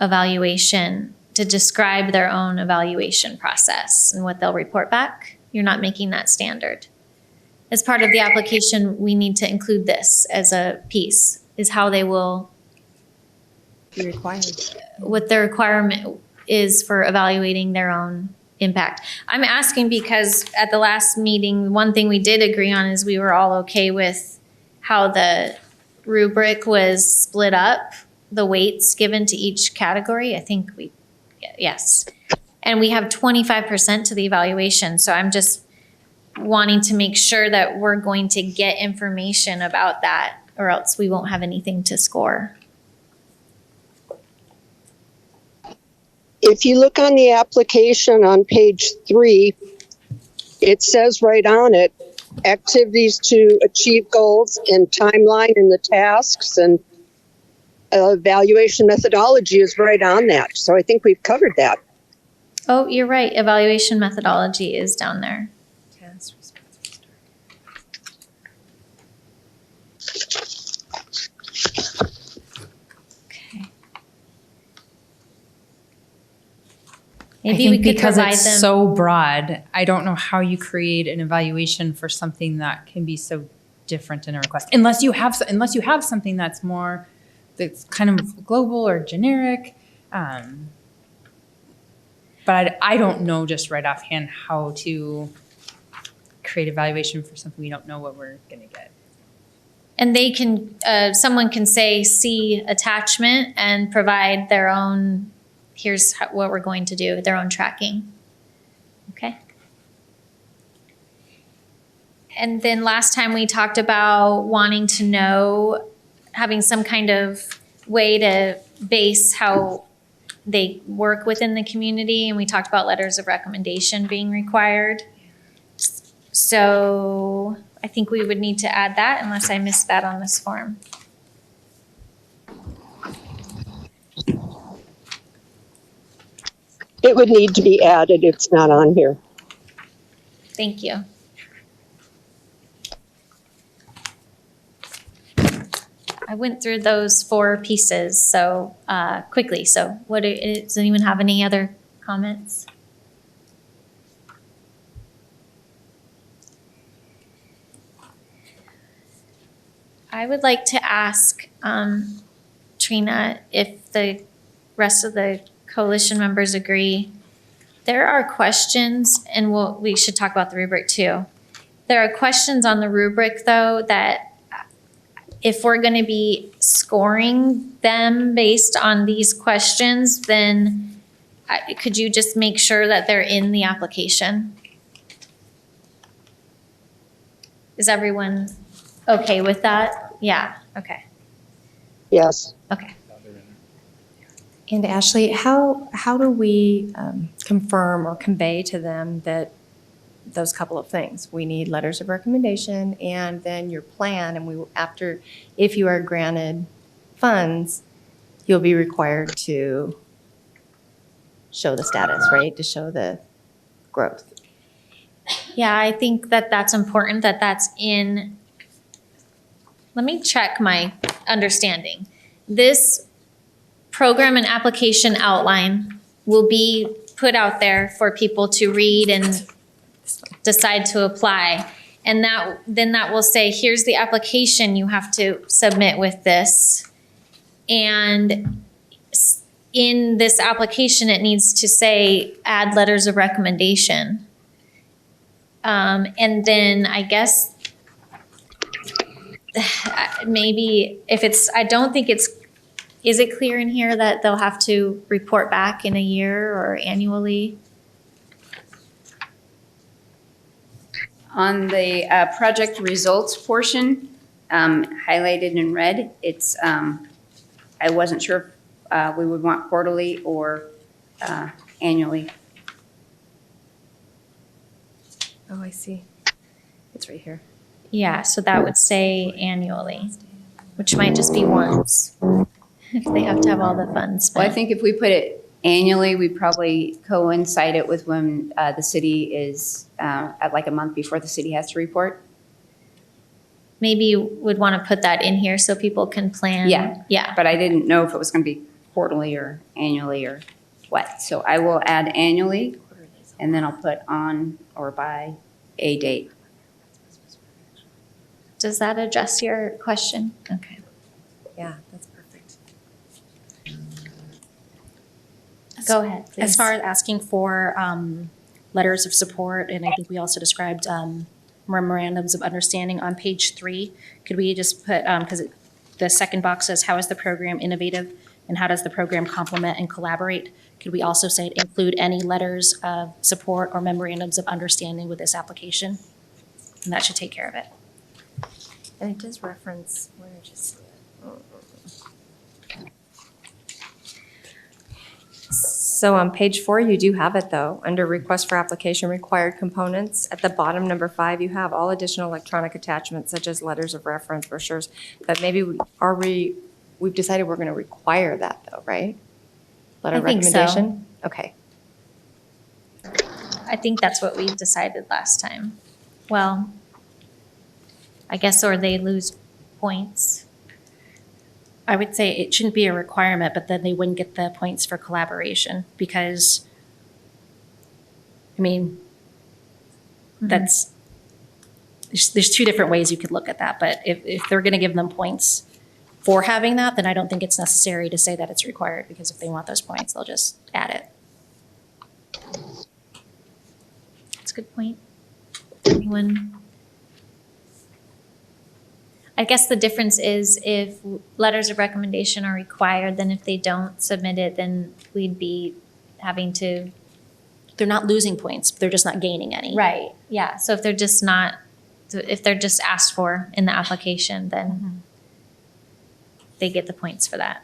S1: evaluation, to describe their own evaluation process and what they'll report back. You're not making that standard. As part of the application, we need to include this as a piece, is how they will,
S4: Be required.
S1: what the requirement is for evaluating their own impact. I'm asking because at the last meeting, one thing we did agree on is we were all okay with how the rubric was split up, the weights given to each category. I think yes. And we have 25% to the evaluation. So I'm just wanting to make sure that we're going to get information about that, or else we won't have anything to score.
S5: If you look on the application on page 3, it says right on it, activities to achieve goals and timeline and the tasks and evaluation methodology is right on that. So I think we've covered that.
S1: Oh, you're right. Evaluation methodology is down there. Okay. Maybe we could
S8: because
S1: provide
S8: it's
S1: them.
S8: so broad, I don't know how you create an evaluation for something that can be so different in a request. Unless you have something that's kind of global or generic. But I don't know just right offhand how to create evaluation for something we don't know what we're going to get.
S1: And they can, someone can say, see attachment and provide their own, here's what we're going to do, their own tracking. Okay. And then last time we talked about wanting to know, having some kind of way to base how they work within the community. And we talked about letters of recommendation being required. So I think we would need to add that unless I missed that on this form.
S5: It would need to be added. It's not on here.
S1: Thank you. I went through those 4 pieces so quickly. So does anyone have any other comments? I would like to ask Trina if the rest of the coalition members agree. There are questions, and we should talk about the rubric too. There are questions on the rubric though that if we're going to be scoring them based on these questions, then could you just make sure that they're in the application? Is everyone okay with that? Yeah, okay,
S5: Yes.
S1: okay.
S4: And Ashley, how do we confirm or convey to them that those couple of things? We need letters of recommendation and then your plan, and if you are granted funds, you'll be required to show the status, right? To show the growth.
S1: Yeah, I think that that's important that that's in. Let me check my understanding. This program and application outline will be put out there for people to read and decide to apply. And then that will say, here's the application you have to submit with this. And in this application, it needs to say, add letters of recommendation. And then I guess maybe if I don't think is it clear in here that they'll have to report back in a year or annually?
S6: On the project results portion, highlighted in red, it's, I wasn't sure if we would want quarterly or annually.
S4: Oh, I see. It's right here.
S1: Yeah, so that would say annually, which might just be once if they have to have all the funds
S6: Well, I
S1: spent.
S6: think if we put it annually, we probably coincide it with when the city is, at like a month before the city has to report.
S1: Maybe you would want to put that in here so people can plan.
S6: Yeah.
S1: Yeah,
S6: But I didn't know if it was going to be quarterly or annually or what. So I will add annually, and then I'll put on or by a date.
S1: does that address your question? Okay.
S4: Yeah, that's perfect.
S1: Go ahead, please.
S7: As far as asking for letters of support, and I think we also described memorandums of understanding on page 3, could we just put, because the second box says, how is the program innovative and how does the program complement and collaborate? Could we also say include any letters of support or memorandums of understanding with this application? And that should take care of it.
S4: And it does reference, where did you see it? So on page 4, you do have it though, under request for application required components. At the bottom, number 5, you have all additional electronic attachments such as letters of reference, brochures. But maybe we've decided we're going to require that though, right? Letter
S1: I
S4: of
S1: think so.
S4: recommendation? Okay.
S1: I think that's what we decided last time. Well, I guess, or they lose points.
S7: I would say it shouldn't be a requirement, but then they wouldn't get the points for collaboration because I mean, that's, there's two different ways you could look at that, but if they're gonna give them points for having that, then I don't think it's necessary to say that it's required, because if they want those points, they'll just add it.
S1: That's a good point. Anyone? I guess the difference is if letters of recommendation are required, then if they don't submit it, then we'd be having to.
S7: They're not losing points, they're just not gaining any.
S1: Right, yeah. So if they're just not, if they're just asked for in the application, then they get the points for that.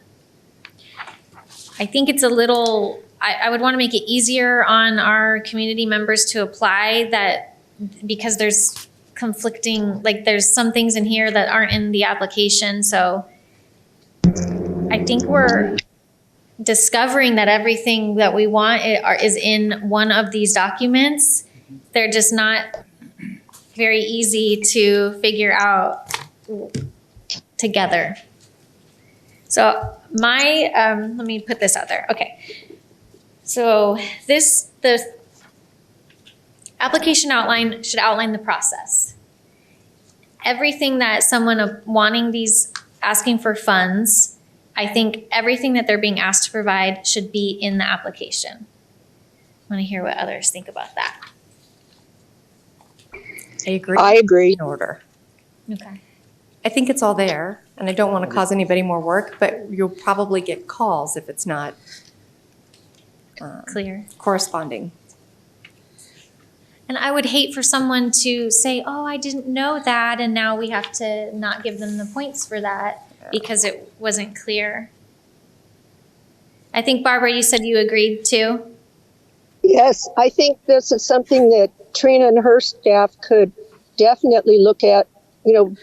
S1: I think it's a little, I would want to make it easier on our community members to apply that, because there's conflicting, like there's some things in here that aren't in the application. So I think we're discovering that everything that we want is in one of these documents. They're just not very easy to figure out together. So let me put this out there. Okay. So the application outline should outline the process. Everything that someone asking for funds, I think everything that they're being asked to provide should be in the application. I want to hear what others think about that.
S4: I agree. In order.
S1: Okay.
S4: I think it's all there, and I don't want to cause anybody more work, but you'll probably get calls if it's not
S1: Clear.
S4: corresponding.
S1: And I would hate for someone to say, oh, I didn't know that, and now we have to not give them the points for that because it wasn't clear. I think, Barbara, you said you agreed too?
S5: Yes, I think this is something that Trina and her staff could definitely look at. You know,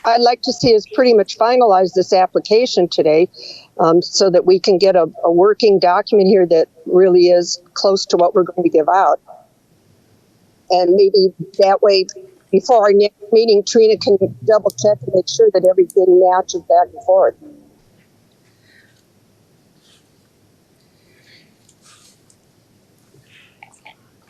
S5: I'd like to see us pretty much finalize this application today, so that we can get a working document here that really is close to what we're going to give out. And maybe that way, before our next meeting, Trina can double check and make sure that everything matches back and forth.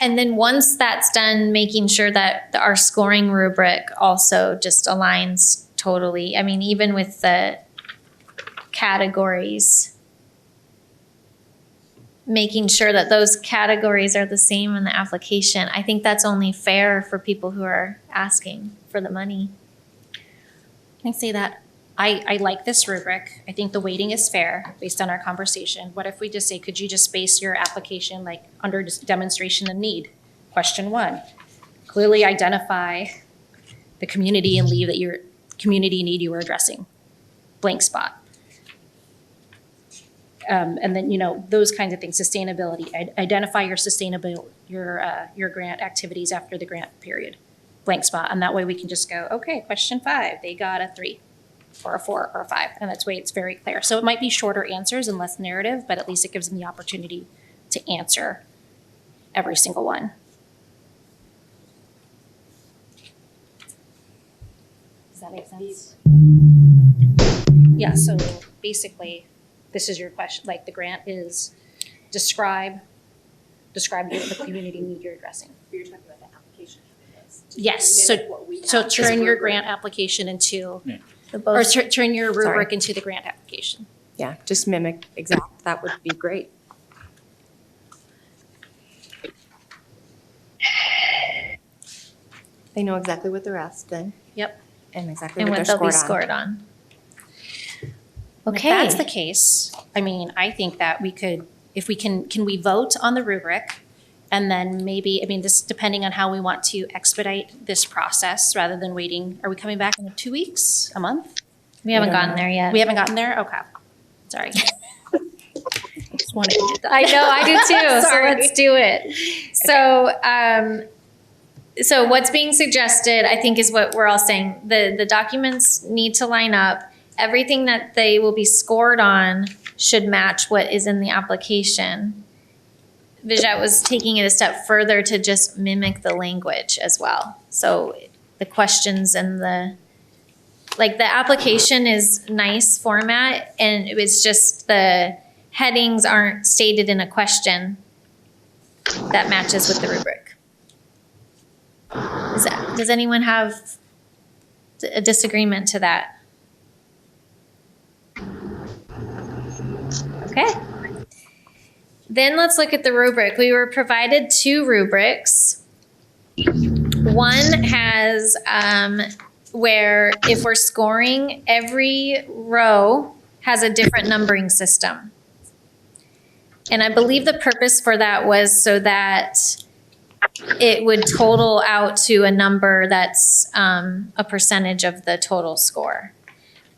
S1: And then once that's done, making sure that our scoring rubric also just aligns totally. I mean, even with the categories, making sure that those categories are the same in the application. I think that's only fair for people who are asking for the money.
S7: I say that I like this rubric. I think the weighting is fair based on our conversation. What if we just say, could you just base your application like under demonstration of need? Question 1, clearly identify the community and leave that your community need you were addressing. Blank spot. And then, those kinds of things, sustainability, identify your sustainable, your grant activities after the grant period, blank spot. And that way we can just go, okay, question 5, they got a 3 or a 4 or a 5. And that's way it's very clear. So it might be shorter answers and less narrative, but at least it gives them the opportunity to answer every single one. Does that make sense? Yeah, so basically, this is your question, like the grant is describe the community need you're addressing.
S9: You're talking about the application.
S7: Yes, so turn your grant application into,
S1: The
S7: or
S1: both.
S7: turn your rubric into the grant application.
S4: Yeah, just mimic exact. That would be great. They know exactly what they're asked then.
S7: Yep.
S4: And exactly
S1: And
S4: what
S1: what
S4: they're
S1: they'll be
S4: scored
S1: scored
S4: on.
S1: on.
S7: If
S1: Okay.
S7: that's the case, I mean, I think that we could, if we can we vote on the rubric? And then maybe, I mean, this, depending on how we want to expedite this process rather than waiting, are we coming back in 2 weeks, a month?
S1: We haven't gotten there yet.
S7: We haven't gotten there? Okay. Sorry. Just wanted to get that.
S1: I know, I do too. So
S7: Sorry.
S1: let's do it. So what's being suggested, I think, is what we're all saying. The documents need to line up. Everything that they will be scored on should match what is in the application. Vijay was taking it a step further to just mimic the language as well. So the questions and the application is nice format, and it's just the headings aren't stated in a question. that matches with the rubric. Does anyone have a disagreement to that? Okay. Then let's look at the rubric. We were provided 2 rubrics. One has where if we're scoring, every row has a different numbering system. And I believe the purpose for that was so that it would total out to a number that's a percentage of the total score.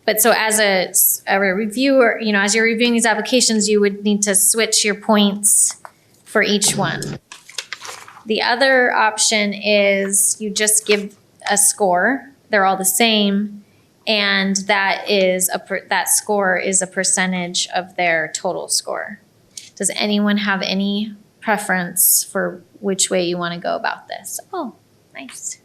S1: But so as a reviewer, as you're reviewing these applications, you would need to switch your points for each one. The other option is you just give a score. They're all the same, and that score is a percentage of their total score. Does anyone have any preference for which way you want to go about this? Oh, nice.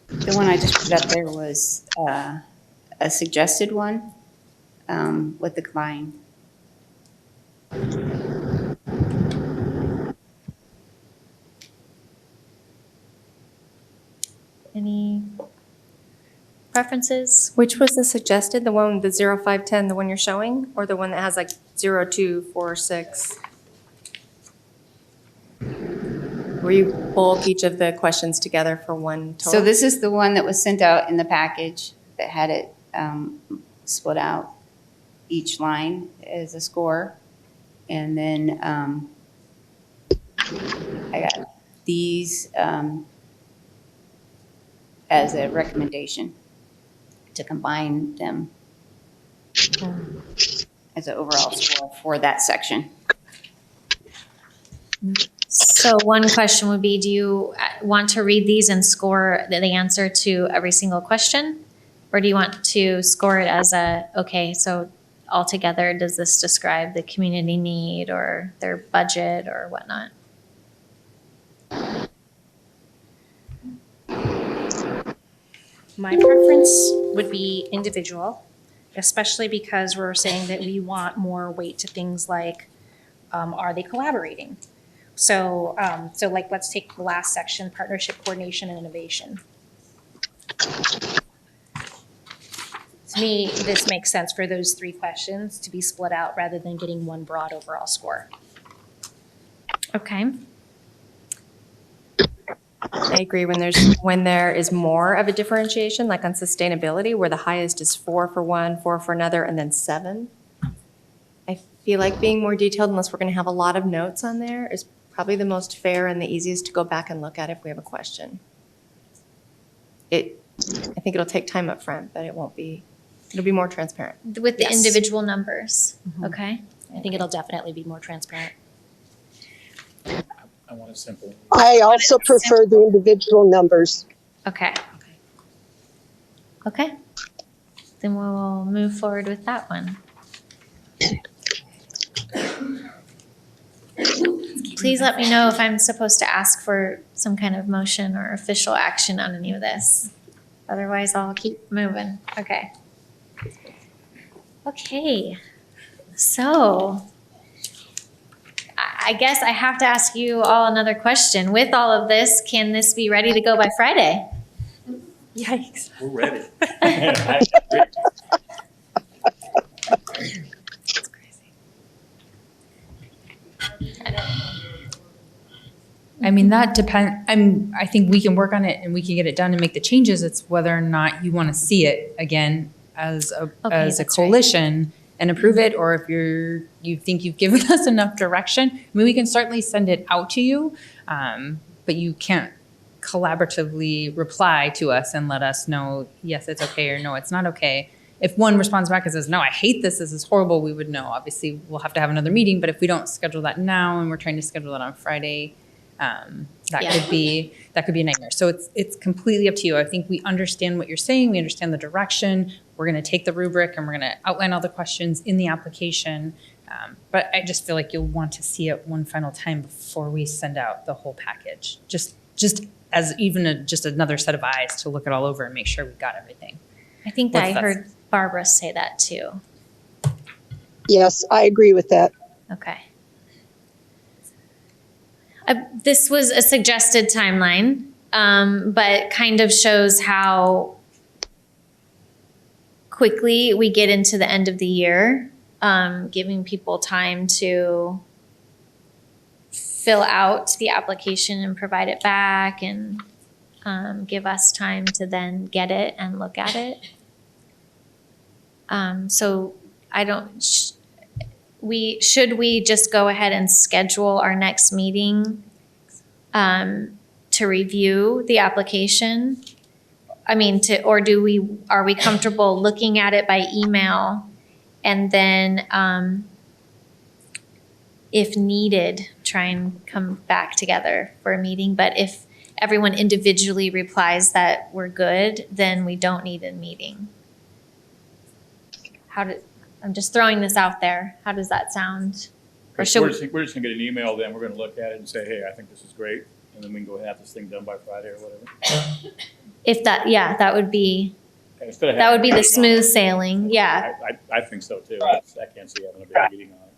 S6: The one I just put up there was a suggested one with the combined.
S1: Any preferences?
S4: Which was the suggested, the one with the 0, 5, 10, the one you're showing, or the one that has like 0, 2, 4, 6? Where you bulk each of the questions together for one total?
S6: So this is the one that was sent out in the package that had it split out, each line as a score. And then I got these as a recommendation to combine them as an overall score for that section.
S1: So one question would be, do you want to read these and score the answer to every single question? Or do you want to score it as so altogether, does this describe the community need or their budget or whatnot?
S7: My preference would be individual, especially because we're saying that we want more weight to things like, are they collaborating? So like, let's take the last section, partnership, coordination, and innovation. To me, this makes sense for those 3 questions to be split out rather than getting one broad overall score.
S1: Okay.
S4: I agree when there is more of a differentiation, like on sustainability, where the highest is 4 for one, 4 for another, and then 7. I feel like being more detailed, unless we're going to have a lot of notes on there, is probably the most fair and the easiest to go back and look at if we have a question. I think it'll take time up front, but it'll be more transparent.
S1: With the
S7: Yes.
S1: individual numbers, okay?
S7: I think it'll definitely be more transparent.
S3: I want it simple.
S5: I also prefer the individual numbers.
S1: Okay. Okay. Then we'll move forward with that one. Please let me know if I'm supposed to ask for some kind of motion or official action on any of this. Otherwise, I'll keep moving. Okay. Okay. So I guess I have to ask you all another question. With all of this, can this be ready to go by Friday?
S4: Yikes.
S3: We're ready.
S8: I mean, that depends. I think we can work on it and we can get it done and make the changes. It's whether or not you want to see it again as a
S1: that's right.
S8: coalition and approve it, or if you think you've given us enough direction. I mean, we can certainly send it out to you, but you can't collaboratively reply to us and let us know, yes, it's okay, or no, it's not okay. If one responds back and says, no, I hate this is horrible, we would know. Obviously, we'll have to have another meeting, but if we don't schedule that now and we're trying to schedule it on Friday, that could be a nightmare. So it's completely up to you. I think we understand what you're saying. We understand the direction. We're going to take the rubric and we're going to outline all the questions in the application. But I just feel like you'll want to see it one final time before we send out the whole package. Just as even just another set of eyes to look it all over and make sure we've got everything.
S1: I think that I
S8: What's that?
S1: heard Barbara say that too.
S5: Yes, I agree with that.
S1: Okay. This was a suggested timeline, but kind of shows how quickly we get into the end of the year, giving people time to fill out the application and provide it back, and give us time to then get it and look at it. So I don't, should we just go ahead and schedule our next meeting to review the application? I mean, are we comfortable looking at it by email and then, if needed, try and come back together for a meeting? But if everyone individually replies that we're good, then we don't need a meeting. I'm just throwing this out there. How does that sound? Or should
S3: We're just gonna get an email, then we're gonna look at it and say, hey, I think this is great, and then we can go ahead and have this thing done by Friday or whatever.
S1: if that would be
S3: Instead of
S1: that would
S3: having
S1: be
S3: a
S1: the
S3: meeting on
S1: smooth
S3: it.
S1: sailing. Yeah,
S3: I think so too. I can't see having a big meeting on it.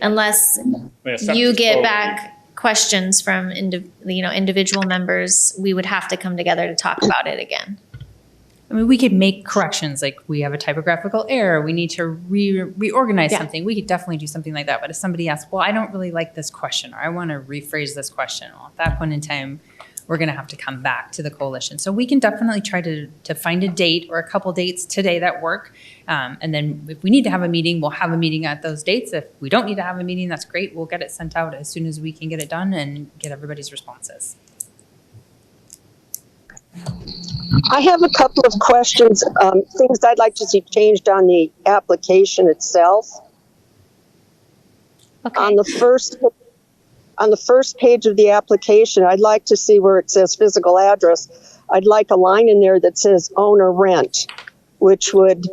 S1: unless
S3: I mean, if something's
S1: you get
S3: totally-
S1: back questions from individual members, we would have to come together to talk about it again.
S8: I mean, we could make corrections, like we have a typographical error, we need to reorganize
S1: Yeah.
S8: something. We could definitely do something like that. But if somebody asks, well, I don't really like this question, or I want to rephrase this question, well, at that point in time, we're going to have to come back to the coalition. So we can definitely try to find a date or a couple dates today that work. And then if we need to have a meeting, we'll have a meeting at those dates. If we don't need to have a meeting, that's great. We'll get it sent out as soon as we can get it done and get everybody's responses.
S5: I have a couple of questions, things I'd like to see changed on the application itself.
S1: Okay.
S5: On the first page of the application, I'd like to see where it says physical address. I'd like a line in there that says own or rent, which would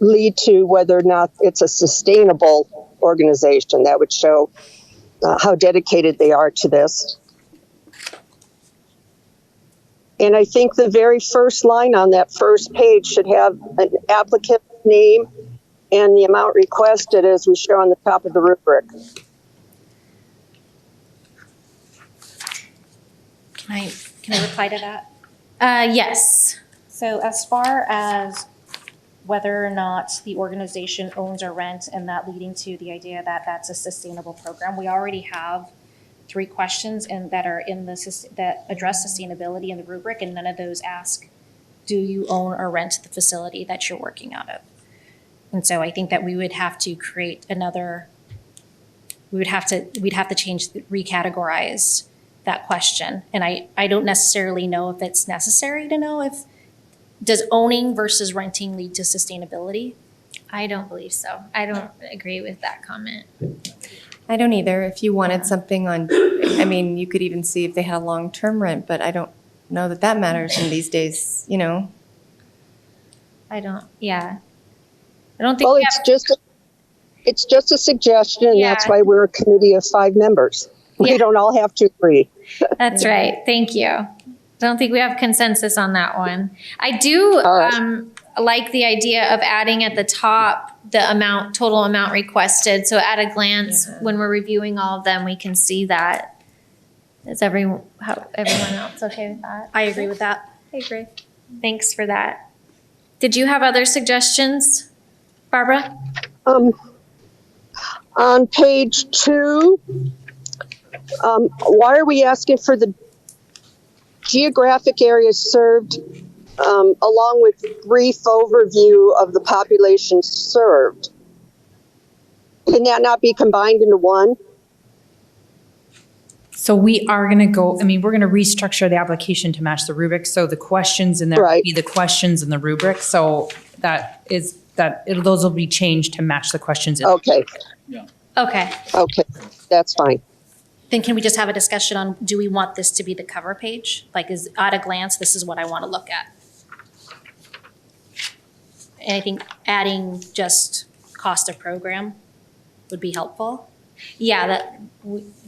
S5: lead to whether or not it's a sustainable organization. That would show how dedicated they are to this. And I think the very first line on that first page should have an applicant name and the amount requested as we show on the top of the rubric.
S7: Can I reply to that?
S1: Yes.
S7: So as far as whether or not the organization owns or rents, and that leading to the idea that that's a sustainable program, we already have 3 questions and that are in that address sustainability in the rubric, and none of those ask, do you own or rent the facility that you're working out of? And so I think that we would have to create another, we'd have to recategorize that question. And I don't necessarily know if it's necessary to know if, does owning versus renting lead to sustainability?
S1: I don't believe so. I don't agree with that comment.
S4: I don't either. If you wanted something on, I mean, you could even see if they had a long-term rent, but I don't know that that matters in these days, you know?
S1: I don't think
S5: Well,
S1: we
S5: it's just a suggestion, and that's
S1: Yeah.
S5: why we're a committee of 5 members. We
S1: Yeah.
S5: don't all have to agree.
S1: That's right. Thank you. Don't think we have consensus on that one. I do
S5: All right.
S1: like the idea of adding at the top the total amount requested. So at a glance,
S4: Yeah.
S1: when we're reviewing all of them, we can see that. Is everyone else okay with that?
S7: I agree with that.
S1: I agree. Thanks for that. Did you have other suggestions, Barbara?
S5: On page 2, why are we asking for the geographic areas served along with brief overview of the population served? Can that not be combined into one?
S8: So we are going to go, I mean, we're going to restructure the application to match the rubric. So the questions in there will
S5: Right.
S8: be the questions in the rubric. So those will be changed to match the questions.
S5: Okay,
S1: Okay.
S5: that's fine.
S7: Then can we just have a discussion on, do we want this to be the cover page? Like, is at a glance, this is what I want to look at? And I think adding just cost of program would be helpful.
S1: Yeah,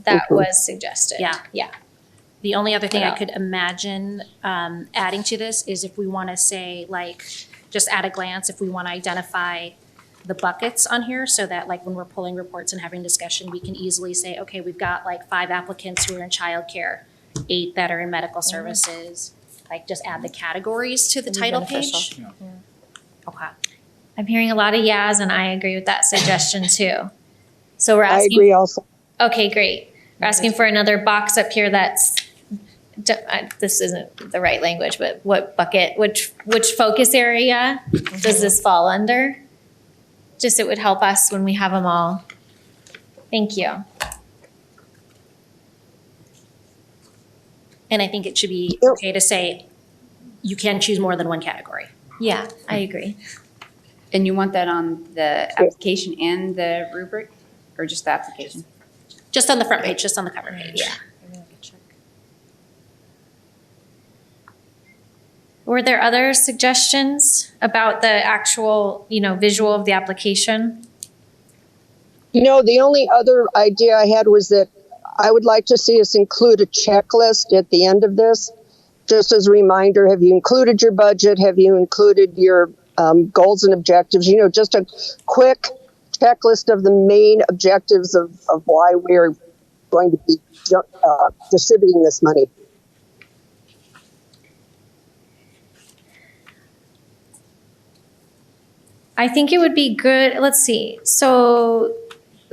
S1: that was suggested.
S7: Yeah.
S1: Yeah.
S7: The only other thing I
S1: Yeah.
S7: could imagine adding to this is if we want to say, like, just at a glance, if we want to identify the buckets on here so that like when we're pulling reports and having discussion, we can easily say, okay, we've got like 5 applicants who are in childcare, 8 that are in medical services, like just add the categories to the
S4: That'd be
S7: title
S4: beneficial.
S7: page. Okay.
S1: I'm hearing a lot of yeahs, and I agree with that suggestion too. So we're
S5: I
S1: asking.
S5: agree also.
S1: Okay, great. We're asking for another box up here that's, this isn't the right language, but what bucket, which focus area does this fall under? Just it would help us when we have them all. Thank you.
S7: And I think it should be
S5: Yep.
S7: okay to say you can choose more than one category.
S1: Yeah, I agree.
S6: And you want that on the application and the rubric, or just the application?
S7: Just on the front page, just on the cover page.
S1: Yeah. Were there other suggestions about the actual, visual of the application?
S5: The only other idea I had was that I would like to see us include a checklist at the end of this, just as a reminder. Have you included your budget? Have you included your goals and objectives? Just a quick checklist of the main objectives of why we're going to be distributing this money.
S1: I think it would be good, let's see. So,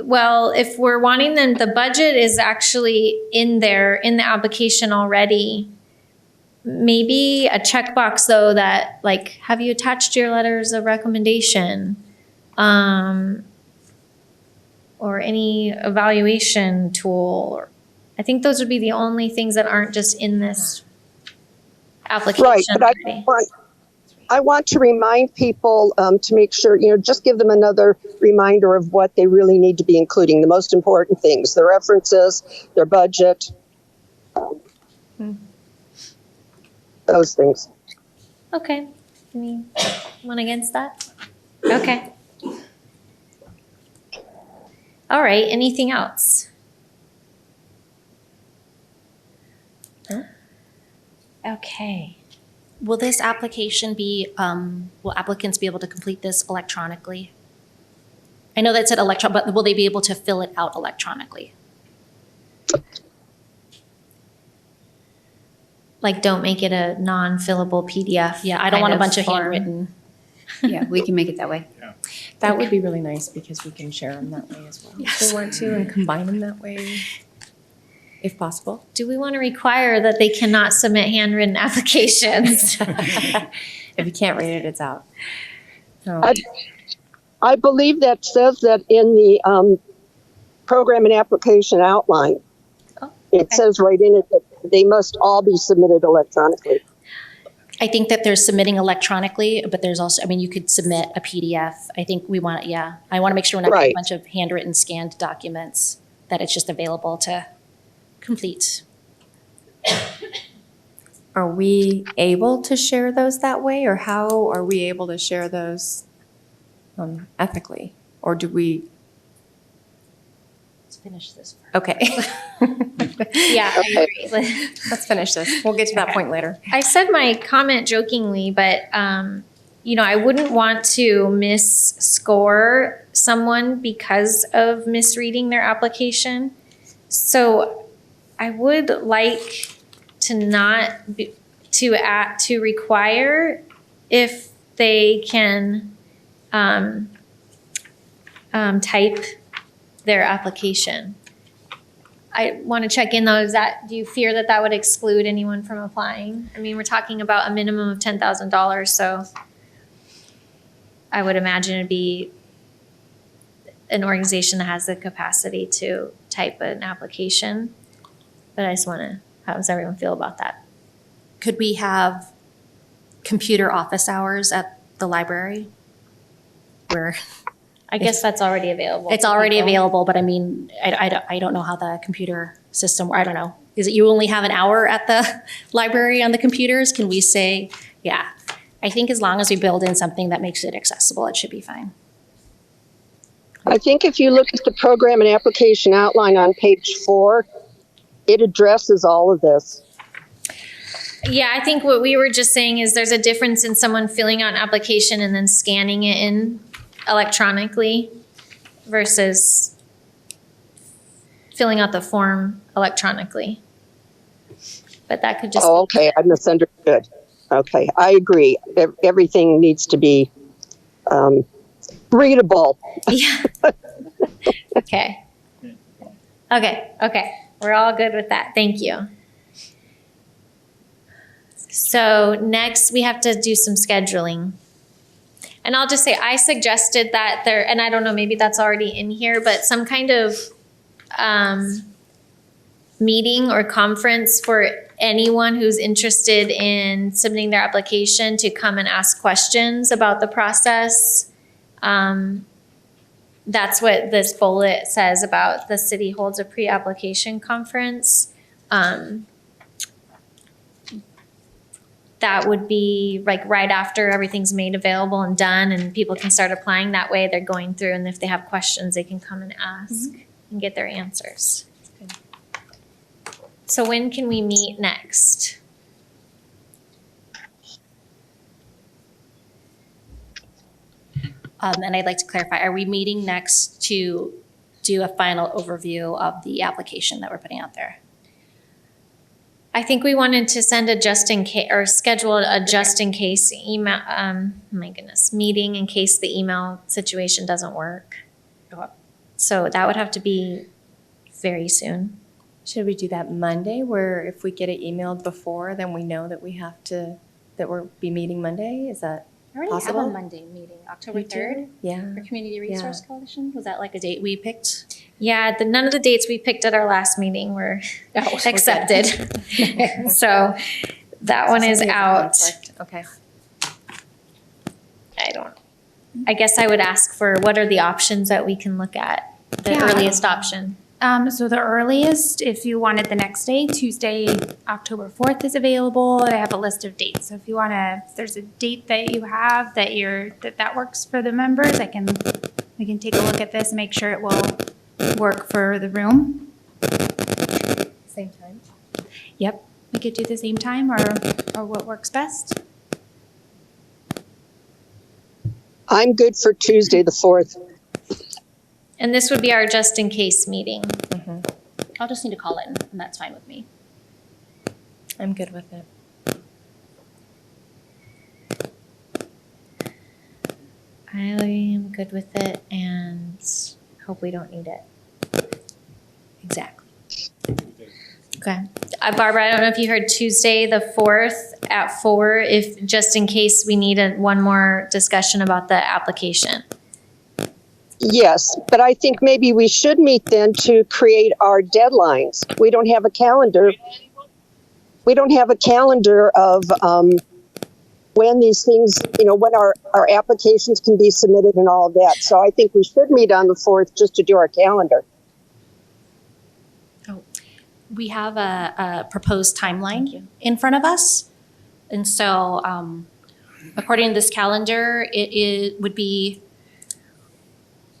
S1: well, if we're wanting them, the budget is actually in there in the application already. Maybe a checkbox though that like, have you attached your letters of recommendation? Or any evaluation tool. I think those would be the only things that aren't just in this application
S5: Right, but
S1: already.
S5: I want to remind people to make sure, just give them another reminder of what they really need to be including, the most important things, the references, their budget, those things.
S1: Okay, one against that? Okay. All right, anything else? Okay.
S7: Will this application be, will applicants be able to complete this electronically? I know that said electron, but will they be able to fill it out electronically?
S1: Like, don't make it a non-fillable PDF.
S7: Yeah, I don't want a bunch of
S1: form.
S7: handwritten.
S6: Yeah, we can make it that way.
S4: That would be really nice because we can share them that way as well. If they want to and combine them that way, if possible.
S1: Do we want to require that they cannot submit handwritten applications?
S4: If you can't read it, it's out. So,
S5: I believe that says that in the program and application outline.
S1: Oh,
S5: It says right in it that they must all be submitted electronically.
S7: I think that there's submitting electronically, but there's also, you could submit a PDF. I think I want to make sure we're not getting
S5: Right.
S7: a bunch of handwritten scanned documents, that it's just available to complete.
S4: are we able to share those that way, or how are we able to share those ethically? Or do we?
S7: Let's finish this first.
S4: Okay,
S1: Yeah, I agree.
S4: let's finish this. We'll get to that point later.
S1: I said my comment jokingly, but I wouldn't want to misscore someone because of misreading their application. So I would like to not be, to require if they can type their application. I want to check in though, do you fear that would exclude anyone from applying? We're talking about a minimum of $10,000, so I would imagine it'd be an organization that has the capacity to type an application. But I just want to, how does everyone feel about that?
S7: Could we have computer office hours at the library? Where
S1: I guess that's already available.
S7: it's
S1: to
S7: already
S1: people.
S7: available, but I don't know how the computer system, I don't know. Is it you only have an hour at the library on the computers? Can we say, yeah. I think as long as we build in something that makes it accessible, it should be fine.
S5: I think if you look at the program and application outline on page 4, it addresses all of this.
S1: Yeah, I think what we were just saying is there's a difference in someone filling out an application and then scanning it in electronically versus filling out the form electronically. But that could just.
S5: Oh, okay, I misunderstood. Okay, I agree. Everything needs to be readable.
S1: Yeah. Okay. Okay. We're all good with that. Thank you. So next we have to do some scheduling. And I'll just say, I suggested that there, and I don't know, maybe that's already in here, but some kind of meeting or conference for anyone who's interested in submitting their application to come and ask questions about the process. That's what this bullet says about the city holds a pre-application conference. That would be like right after everything's made available and done and people can start applying. That way they're going through, and if they have questions, they can come and ask and get their answers. So when can we meet next?
S7: And I'd like to clarify, are we meeting next to do a final overview of the application that we're putting out there?
S1: I think we wanted to send a just in case, or schedule a just in case email, meeting in case the email situation doesn't work.
S7: Okay.
S1: So that would have to be very soon.
S4: Should we do that Monday, where if we get it emailed before, then we know that we have to, that we'll be meeting Monday? Is that
S7: I already
S4: possible?
S7: have a Monday meeting, October
S4: You do?
S7: 3rd,
S4: Yeah.
S7: for Community Resource Coalition. Was that like a date we picked?
S1: Yeah, none of the dates we picked at our last meeting were
S7: Oh, we're good.
S1: accepted. So that one is
S4: Something a
S1: out.
S4: conflict. Okay.
S1: I guess I would ask for what are the options that we can look at, the
S2: Yeah.
S1: earliest option.
S2: So the earliest, if you wanted the next day, Tuesday, October 4th is available. I have a list of dates. So if you want to, if there's a date that you have that works for the members, we can take a look at this and make sure it will work for the room.
S4: Same time.
S2: Yep, we could do the same time or what works best.
S5: I'm good for Tuesday, the 4th.
S1: And this would be our just in case meeting.
S7: I'll just need to call it, and that's fine with me.
S4: I'm good with it.
S1: I am good with it and hope we don't need it.
S7: Exactly.
S1: Okay. Barbara, I don't know if you heard Tuesday, the 4th at 4, if just in case we need one more discussion about the application.
S5: Yes, but I think maybe we should meet then to create our deadlines. We don't have a calendar. We don't have a calendar of when these things, when our applications can be submitted and all of that. So I think we should meet on the 4th just to do our calendar.
S7: We have a proposed timeline in front of us. And so according to this calendar, it would be,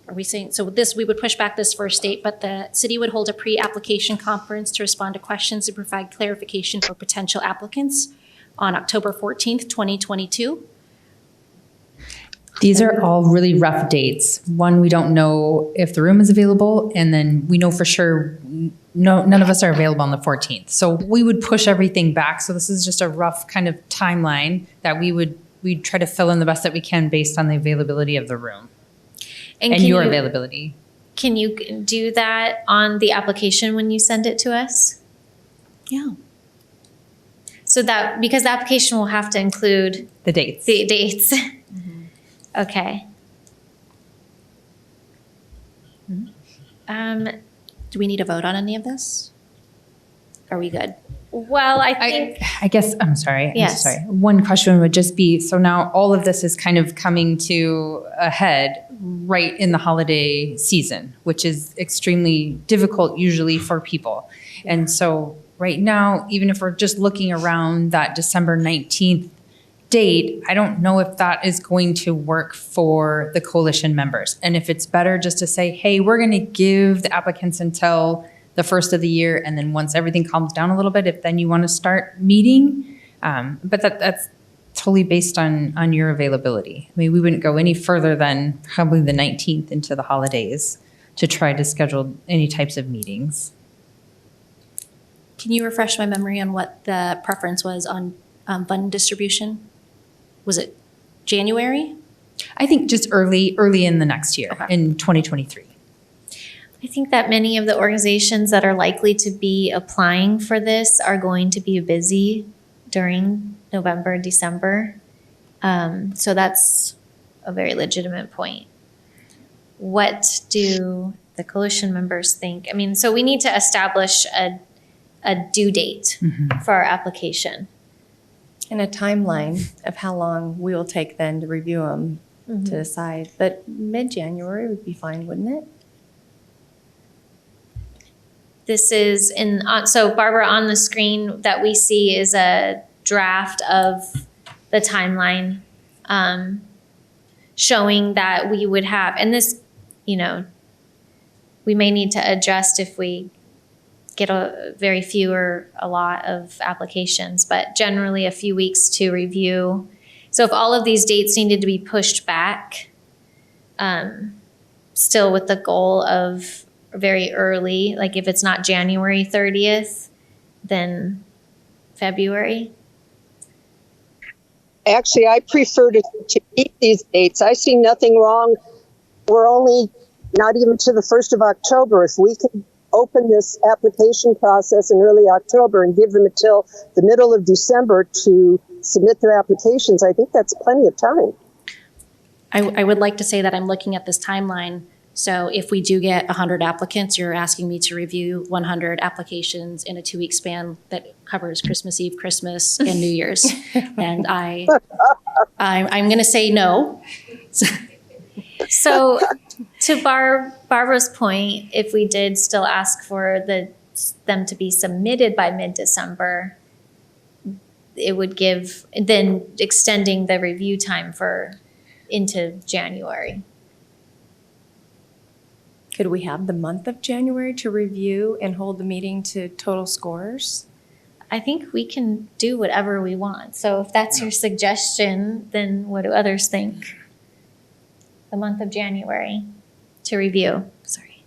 S7: are we saying, so with this, we would push back this first date, but the city would hold a pre-application conference to respond to questions and provide clarification for potential applicants on October 14th, 2022.
S8: These are all really rough dates. One, we don't know if the room is available, and then we know for sure none of us are available on the 14th. So we would push everything back. So this is just a rough kind of timeline that we'd try to fill in the best that we can based on the availability of the room and
S1: can
S8: your
S1: you-
S8: availability.
S1: Can you do that on the application when you send it to us?
S7: Yeah.
S1: So that, because the application will have to include
S8: The dates.
S1: the dates. Okay.
S7: Do we need to vote on any of this? Are we good?
S1: Well, I think,
S8: I guess, I'm sorry.
S1: Yes.
S8: I'm sorry. One question would just be, so now all of this is kind of coming to a head right in the holiday season, which is extremely difficult usually for people. And so right now, even if we're just looking around that December 19th date, I don't know if that is going to work for the coalition members. And if it's better just to say, hey, we're going to give the applicants until the first of the year, and then once everything calms down a little bit, if then you want to start meeting, But that's totally based on your availability. I mean, we wouldn't go any further than probably the 19th into the holidays to try to schedule any types of meetings.
S7: Can you refresh my memory on what the preference was on fund distribution? Was it January?
S8: I think just early in the next year,
S7: Okay.
S8: in 2023.
S1: I think that many of the organizations that are likely to be applying for this are going to be busy during November, December. So that's a very legitimate point. What do the coalition members think? I mean, so we need to establish a due date for our application.
S4: And a timeline of how long we will take then to review them to decide. But mid-January would be fine, wouldn't it?
S1: This is so Barbara, on the screen that we see is a draft of the timeline showing that we would have, and this, we may need to adjust if we get a very few or a lot of applications, but generally a few weeks to review. So if all of these dates needed to be pushed back, still with the goal of very early, like if it's not January 30th, then February.
S5: Actually, I prefer to keep these dates. I see nothing wrong. We're only not even to the 1st of October. If we could open this application process in early October and give them until the middle of December to submit their applications, I think that's plenty of time.
S7: I would like to say that I'm looking at this timeline. So if we do get 100 applicants, you're asking me to review 100 applications in a 2-week span that covers Christmas Eve, Christmas, and New Year's. And I'm going to say no.
S1: So to Barbara's point, if we did still ask for them to be submitted by mid-December, it would give, then extending the review time into January.
S4: Could we have the month of January to review and hold the meeting to total scores?
S1: I think we can do whatever we want. So if that's your suggestion, then what do others think? The month of January to review. Sorry.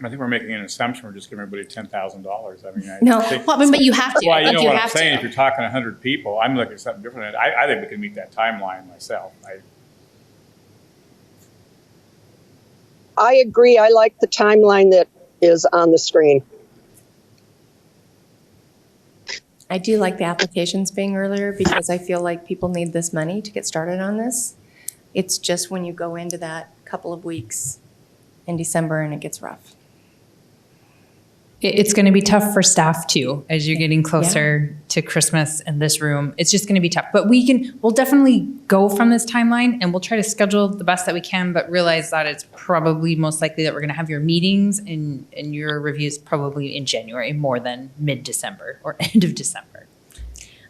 S3: I think we're making an assumption, we're just giving everybody $10,000. I mean,
S4: No.
S3: I think,
S7: Well, but you have to.
S3: well, you know
S7: You
S3: what I'm
S7: have to.
S3: saying, if you're talking 100 people, I'm looking at something different. I think we can meet that timeline myself.
S5: I agree. I like the timeline that is on the screen.
S4: I do like the applications being earlier because I feel like people need this money to get started on this. It's just when you go into that couple of weeks in December and it gets rough.
S8: It's going to be tough for staff too, as you're getting closer to Christmas in this room. It's just going to be tough. But we'll definitely go from this timeline and we'll try to schedule the best that we can, but realize that it's probably most likely that we're going to have your meetings and your reviews probably in January more than mid-December or end of December.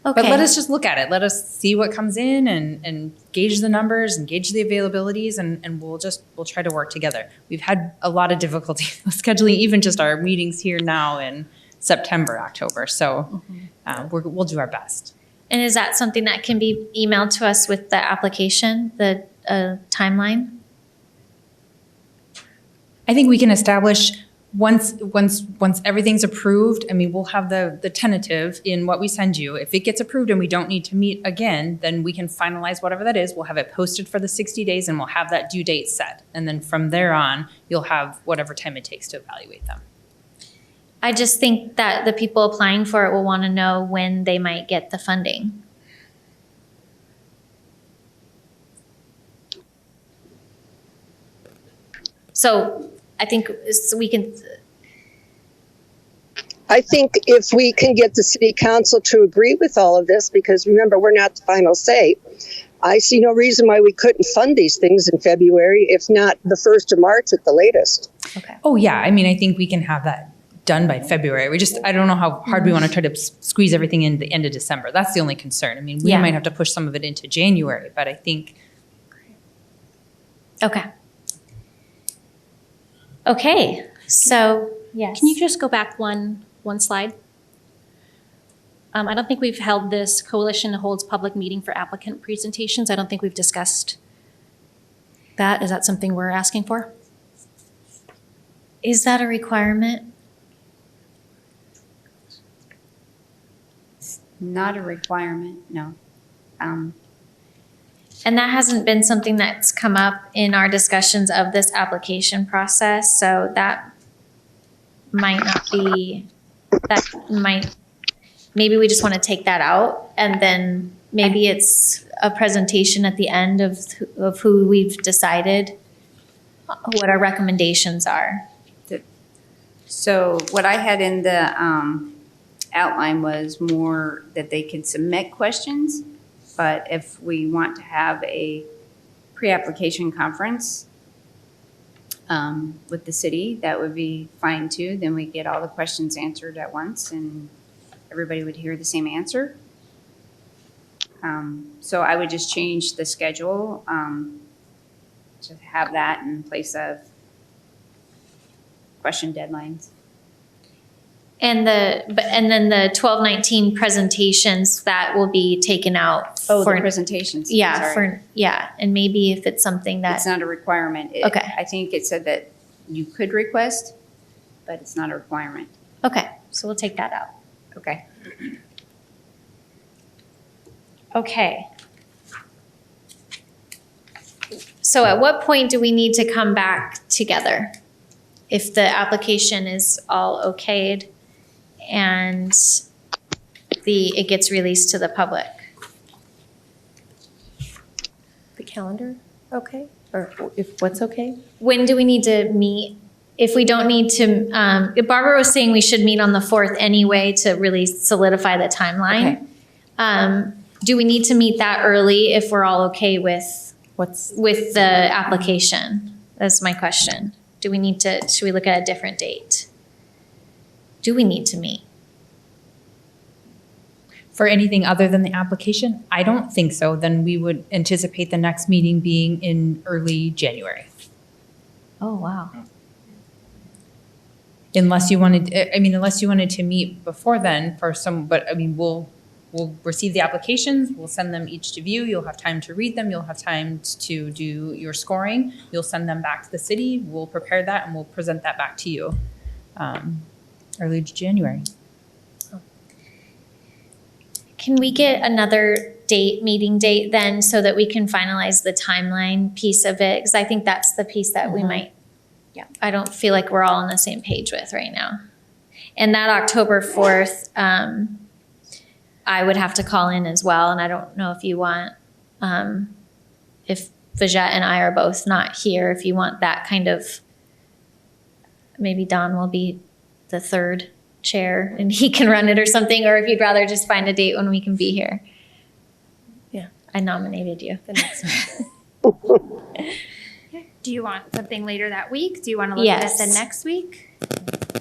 S1: Okay.
S8: But let us just look at it. Let us see what comes in and gauge the numbers and gauge the availabilities and we'll try to work together. We've had a lot of difficulty scheduling even just our meetings here now in September, October. So we'll do our best.
S1: And is that something that can be emailed to us with the application, the timeline?
S8: I think we can establish once everything's approved. I mean, we'll have the tentative in what we send you. If it gets approved and we don't need to meet again, then we can finalize whatever that is. We'll have it posted for the 60 days and we'll have that due date set. And then from there on, you'll have whatever time it takes to evaluate them.
S1: I just think that the people applying for it will want to know when they might get the funding. So I think we can.
S5: I think if we can get the city council to agree with all of this, because remember, we're not the final say, I see no reason why we couldn't fund these things in February, if not the 1st of March at the latest.
S8: Oh, yeah. I mean, I think we can have that done by February. I don't know how hard we want to try to squeeze everything in the end of December. That's the only concern. I mean, we might have to push some of it into January, but I think.
S1: Okay. So, yes.
S7: Can you just go back one slide? I don't think we've held this coalition holds public meeting for applicant presentations. I don't think we've discussed that. Is that something we're asking for?
S1: Is that a requirement?
S6: Not a requirement, no.
S1: And that hasn't been something that's come up in our discussions of this application process, so that might not be, maybe we just want to take that out, and then maybe it's a presentation at the end of who we've decided what our recommendations are.
S6: So what I had in the outline was more that they could submit questions, but if we want to have a pre-application conference with the city, that would be fine too. Then we get all the questions answered at once and everybody would hear the same answer. So I would just change the schedule to have that in place of question deadlines.
S1: And then the 1219 presentations, that will be taken out.
S6: Oh, the
S1: for
S6: presentations.
S1: Yeah,
S6: sorry.
S1: and maybe if it's something that,
S6: It's not a requirement.
S1: Okay.
S6: I think it said that you could request, but it's not a requirement.
S1: okay, so we'll take that out.
S6: Okay.
S1: Okay. So at what point do we need to come back together? If the application is all okayed and it gets released to the public?
S4: The calendar, okay? Or if what's okay?
S1: When do we need to meet? If we don't need to, Barbara was saying we should meet on the 4th anyway to really solidify the timeline. Do we need to meet that early if we're all okay with the application? That's my question. Should we look at a different date? Do we need to meet?
S8: For anything other than the application? I don't think so. Then we would anticipate the next meeting being in early January.
S1: Oh, wow.
S8: Unless you wanted to meet before then for some, but I mean, we'll receive the applications, we'll send them each to view, you'll have time to read them, you'll have time to do your scoring, you'll send them back to the city, we'll prepare that and we'll present that back to you early January.
S1: Can we get another meeting date then, so that we can finalize the timeline piece of it? Because I think that's the piece that we might, I don't feel like we're all on the same page with right now. And that October 4th, I would have to call in as well, and I don't know if you want, if Vajette and I are both not here, if you want that kind of, maybe Don will be the third chair and he can run it or something, or if you'd rather just find a date when we can be here.
S4: Yeah.
S1: I nominated you.
S4: The next
S2: Do you want something later that week? Do you want to look at it the
S1: Yes.
S2: next week?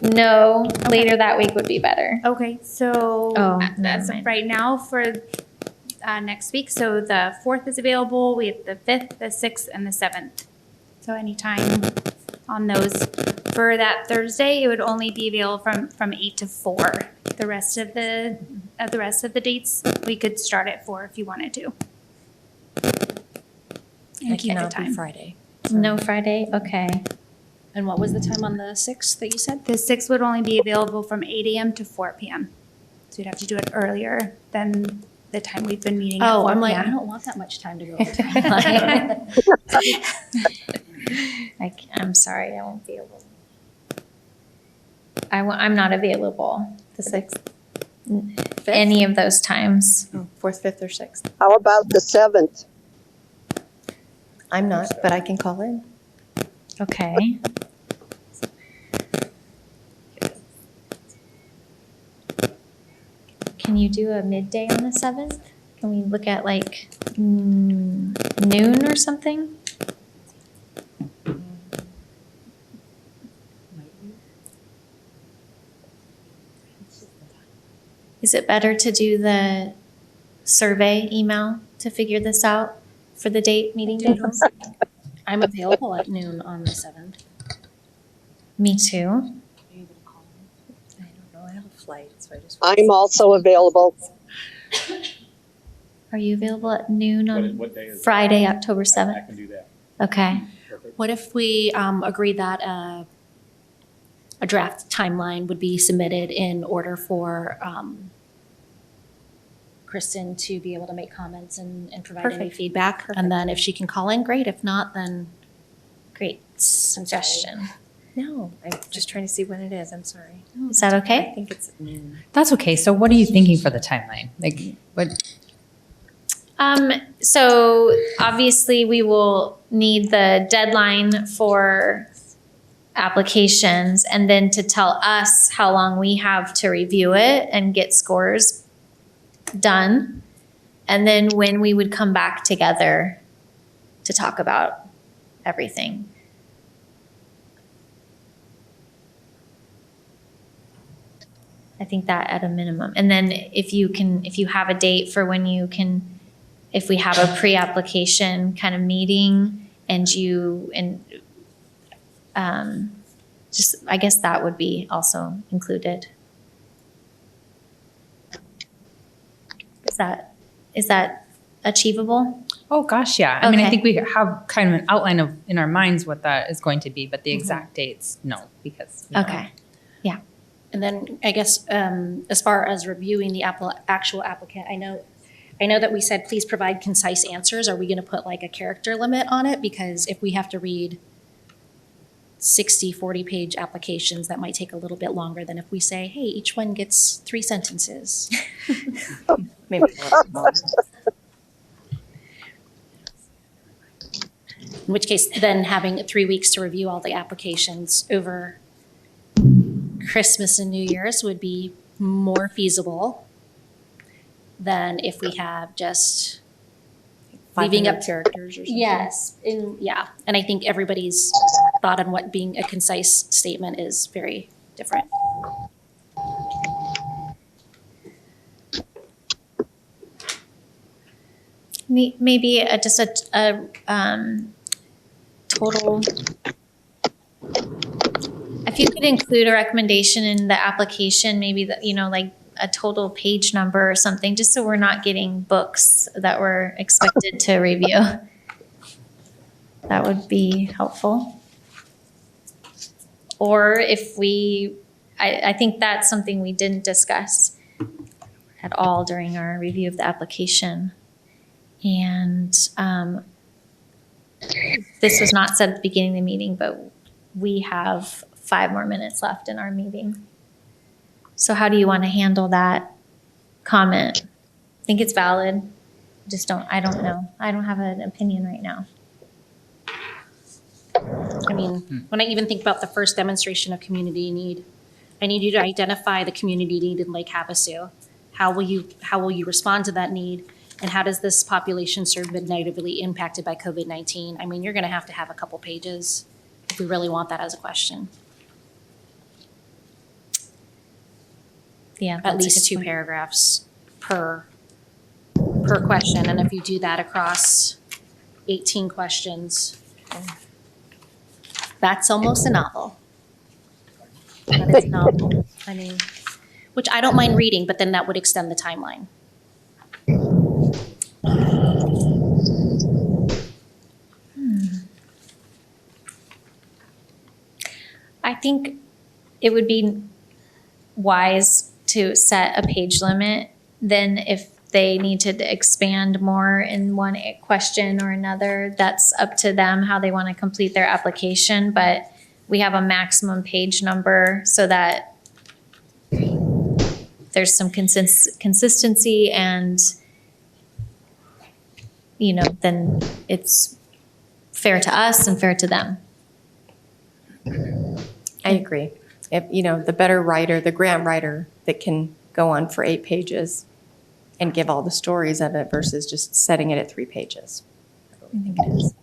S1: No, later that week would be better.
S2: Okay, so
S1: Oh, never
S2: as of
S1: mind.
S2: right now for next week, so the 4th is available, we have the 5th, the 6th, and the 7th. So anytime on those. For that Thursday, it would only be available from 8 to 4. The rest of the dates, we could start at 4 if you wanted to. And keep the
S7: cannot be
S2: time.
S7: Friday.
S1: No Friday? Okay.
S7: And what was the time on the 6th that you said?
S2: The 6th would only be available from 8 a.m. to 4 p.m. So you'd have to do it earlier than the time we've been meeting at 4
S7: Oh, I'm like, I
S2: p.m.
S7: don't want that much time to go over time.
S1: I'm sorry, I won't be able. I'm not available
S4: The 6th,
S1: any of those times.
S4: 4th, 5th, or 6th.
S5: How about the 7th?
S4: I'm not, but I can call in.
S1: Okay. Can you do a midday on the 7th? Can we look at like noon or something? Is it better to do the survey email to figure this out for the meeting dates?
S7: I'm available at noon on the 7th.
S1: Me too.
S7: I don't know
S4: I have a flight, so I just.
S5: I'm also available.
S1: Are you available at noon on
S3: What day is it?
S1: Friday, October
S3: I
S1: 7th?
S3: can do that.
S1: Okay.
S3: Perfect.
S7: What if we agree that a draft timeline would be submitted in order for Kristen to be able to make comments and provide any
S4: Perfect.
S7: feedback? And then if she can call in, great. If not, then
S1: Great suggestion.
S4: No, I'm just trying to see when it is. I'm sorry.
S1: Is that
S4: I
S1: okay?
S4: think it's at noon.
S8: That's okay. So what are you thinking for the timeline? Like, what?
S1: So obviously we will need the deadline for applications and then to tell us how long we have to review it and get scores done. And then when we would come back together to talk about everything. I think that at a minimum. And then if you have a date for when you can, if we have a pre-application kind of meeting just, I guess that would be also included. Is that achievable?
S8: Oh, gosh, yeah. I mean, I
S1: Okay.
S8: think we have kind of an outline of in our minds what that is going to be, but the exact dates, no, because.
S1: Okay.
S7: and then I guess as far as reviewing the actual applicant, I know that we said please provide concise answers. Are we going to put like a character limit on it? Because if we have to read 60, 40-page applications, that might take a little bit longer than if we say, hey, each one gets 3 sentences.
S4: Maybe.
S7: In which case, then having 3 weeks to review all the applications over Christmas and New Year's would be more feasible than if we have just leaving up
S4: 500 characters or something.
S7: Yes, and I think everybody's thought on what being a concise statement is very different.
S1: Maybe just a total. If you could include a recommendation in the application, maybe that, like a total page number or something, just so we're not getting books that we're expected to review. That would be helpful. Or if I think that's something we didn't discuss at all during our review of the application. And this was not said at the beginning of the meeting, but we have 5 more minutes left in our meeting. So how do you want to handle that comment? I think it's valid. I don't know. I don't have an opinion right now.
S7: I mean, when I even think about the first demonstration of community need, I need you to identify the community need in Lake Havasu. How will you respond to that need? And how does this population serve been negatively impacted by COVID-19? I mean, you're going to have a couple pages if we really want that as a question.
S1: Yeah,
S7: At
S1: that's a
S7: least
S1: good
S7: 2
S1: point.
S7: paragraphs per question. And if you do that across 18 questions, that's almost a novel. That is a novel. I mean, which I don't mind reading, but then that would extend the timeline.
S1: I think it would be wise to set a page limit. Then if they need to expand more in one question or another, that's up to them how they want to complete their application. But we have a maximum page number so that there's some consistency and, then it's fair to us and fair to them.
S4: I agree. If, the better writer, the grant writer that can go on for 8 pages and give all the stories of it versus just setting it at 3 pages. I think it is.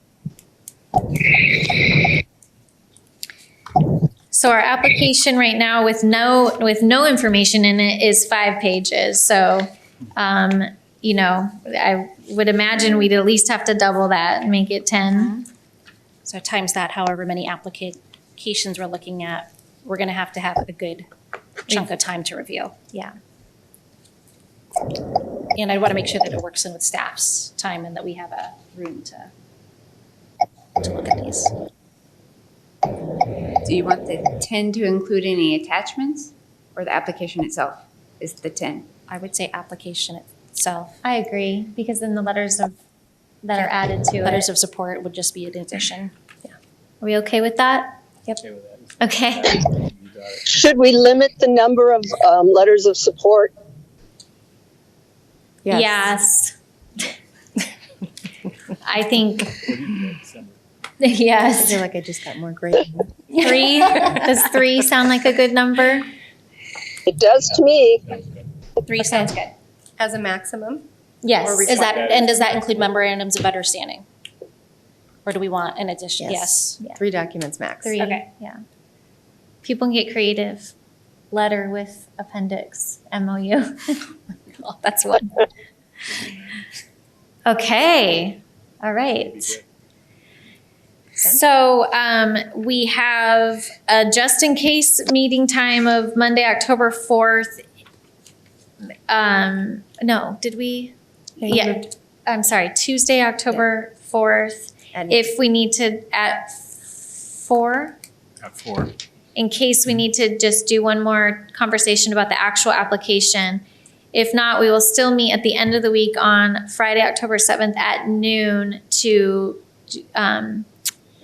S1: So our application right now with no information in it is 5 pages. So, I would imagine we'd at least have to double that and make it 10.
S7: So times that, however many applications we're looking at, we're going to have a good chunk of time to review.
S1: Yeah.
S7: And I want to make sure that it works in with staff's time and that we have a room to look at these.
S6: Do you want the 10 to include any attachments, or the application itself is the 10?
S7: I would say application itself.
S1: I agree, because then the letters of, that are added to
S7: Letters
S1: it.
S7: of support would just be an addition.
S1: Are we okay with that?
S3: Okay with that.
S1: Okay.
S3: You got it.
S5: Should we limit the number of letters of support?
S1: Yes. I think,
S3: What do you think, December?
S4: I
S1: yes.
S4: feel like I just got more great.
S1: 3, does 3 sound like a good number?
S5: It does to me.
S7: 3 sounds good.
S4: As a maximum?
S1: Yes.
S7: Is that, and does that include memorandums of understanding? Or do we want an addition? Yes.
S1: Yeah.
S4: 3 documents max.
S1: 3,
S7: Okay.
S1: yeah. People can get creative. Letter with appendix, MOU.
S7: Well, that's one.
S1: Okay, all right. So we have a just in case meeting time of Monday, October 4th. No, did we? Yeah, I'm sorry, Tuesday, October 4th.
S4: And
S1: If we need to, at 4?
S3: At 4.
S1: In case we need to just do one more conversation about the actual application. If not, we will still meet at the end of the week on Friday, October 7th at noon to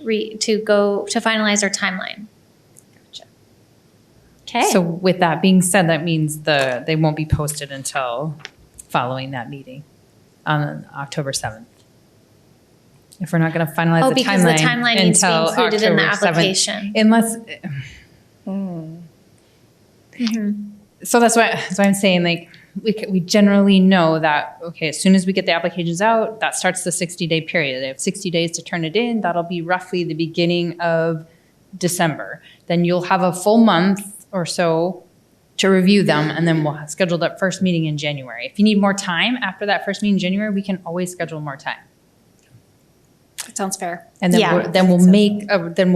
S1: finalize our timeline. Okay.
S8: So with that being said, that means they won't be posted until following that meeting on October 7th. If we're not going to finalize
S1: Oh,
S8: the
S1: because the
S8: timeline
S1: timeline needs to be
S8: until
S1: included in the
S8: October 7th.
S1: application.
S8: Unless,
S1: Mhm.
S8: so that's why I'm saying, like, we generally know that, okay, as soon as we get the applications out, that starts the 60-day period. They have 60 days to turn it in. That'll be roughly the beginning of December. Then you'll have a full month or so to review them, and then we'll schedule that first meeting in January. If you need more time after that first meeting in January, we can always schedule more time.
S7: That sounds fair.
S8: And then
S1: Yeah.
S8: then we'll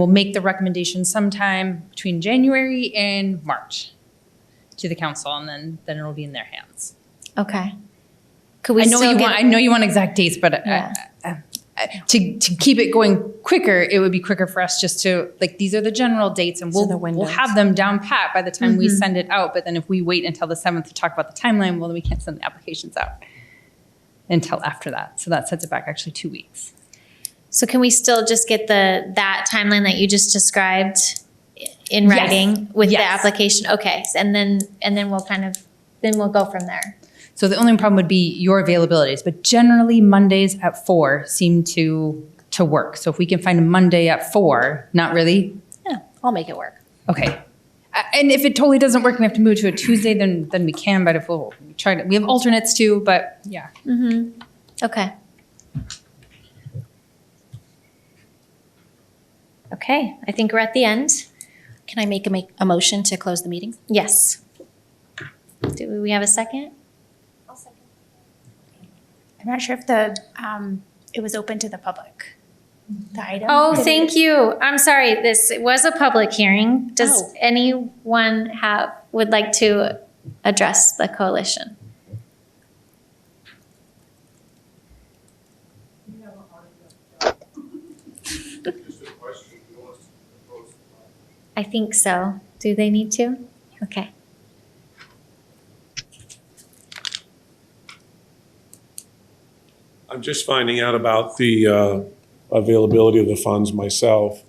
S8: make the recommendation sometime between January and March to the council, and then it'll be in their hands.
S1: Okay. Could we
S8: I know
S1: still
S8: I know you want exact dates, but
S1: Yeah.
S8: to keep it going quicker, it would be quicker for us just to, like, these are the general dates, and
S4: So the
S8: we'll
S4: windows.
S8: have them down pat by the time we
S1: Mhm.
S8: send it out. But then if we wait until the 7th to talk about the timeline, well, then we can't send the applications out until after that. So that sets it back actually 2 weeks.
S1: So can we still just get that timeline that you just described in
S8: Yes.
S1: writing with the
S8: Yes.
S1: application? Okay, and then we'll go from there.
S8: So the only problem would be your availabilities, but generally Mondays at 4 seem to work. So if we can find a Monday at 4, not really,
S7: Yeah, I'll make it work.
S8: okay. And if it totally doesn't work, we have to move to a Tuesday, then we can. But if we have alternates too. But yeah,
S1: Mm-hmm. Okay. Okay, I think we're at the end.
S7: Can I make a motion to close the meeting?
S1: Yes. Do we have a second?
S2: I'm not sure if it was open to the public, the item.
S1: Oh, thank you. I'm sorry, this was a public hearing. Does
S7: Oh.
S1: anyone would like to address the coalition? I think so. Do they need to? Okay.
S9: I'm just finding out about the availability of the funds myself.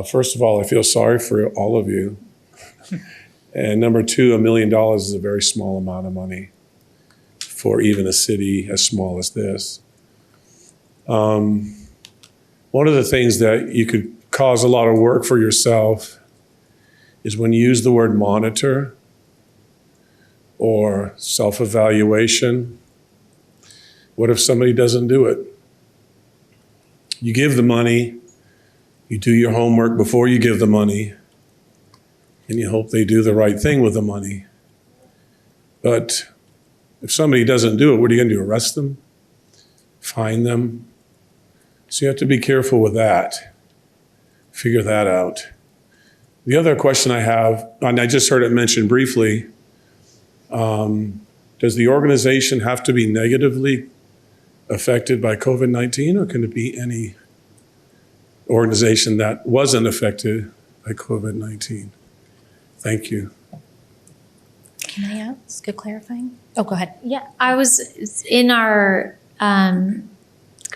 S9: First of all, I feel sorry for all of you. And number two, $1 million is a very small amount of money for even a city as small as this. One of the things that you could cause a lot of work for yourself is when you use the word monitor or self-evaluation. What if somebody doesn't do it? You give the money, you do your homework before you give the money, and you hope they do the right thing with the money. But if somebody doesn't do it, what are you going to do? Arrest them? Fine them? So you have to be careful with that. Figure that out. The other question I have, and I just heard it mentioned briefly, does the organization have to be negatively affected by COVID-19, or can it be any organization that wasn't affected by COVID-19? Thank you.
S7: Can I ask a clarifying? Oh, go ahead.
S1: Yeah, I was in our,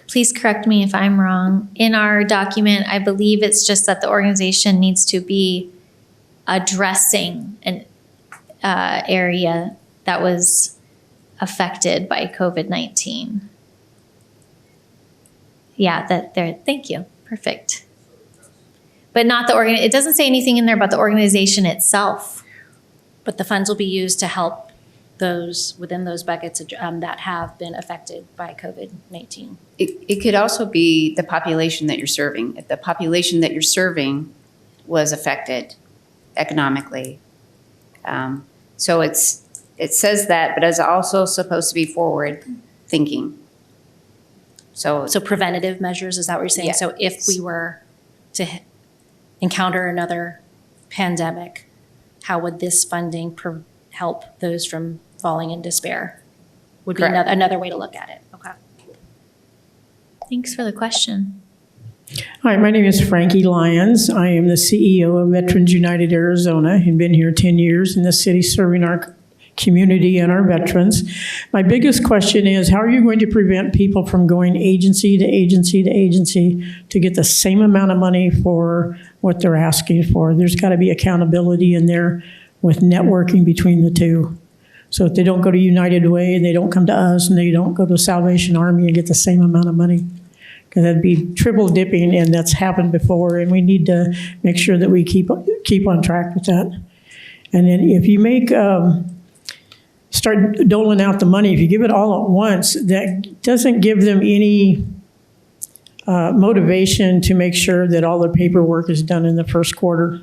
S1: please correct me if I'm wrong. In our document, I believe it's just that the organization needs to be addressing an area that was affected by COVID-19. Yeah, that there, thank you. Perfect. But not the it doesn't say anything in there about the organization itself.
S7: But the funds will be used to help those within those buckets that have been affected by COVID-19.
S6: It could also be the population that you're serving. If the population that you're serving was affected economically. So it says that, but it's also supposed to be forward thinking. So
S7: preventative measures, is that what you're saying?
S6: Yeah.
S7: So if we were to encounter another pandemic, how would this funding help those from falling in despair? Would be
S6: Correct.
S7: another way to look at it. Okay.
S1: Thanks for the question.
S10: Hi, my name is Frankie Lyons. I am the CEO of Veterans United Arizona and been here 10 years in the city serving our community and our veterans. My biggest question is, how are you going to prevent people from going agency to agency to agency to get the same amount of money for what they're asking for? There's got to be accountability in there with networking between the two. So if they don't go to United Way, they don't come to us, and they don't go to Salvation Army and get the same amount of money. Because that'd be triple dipping, and that's happened before, and we need to make sure that we keep on track with that. And then if you start doling out the money, if you give it all at once, that doesn't give them any motivation to make sure that all their paperwork is done in the first quarter.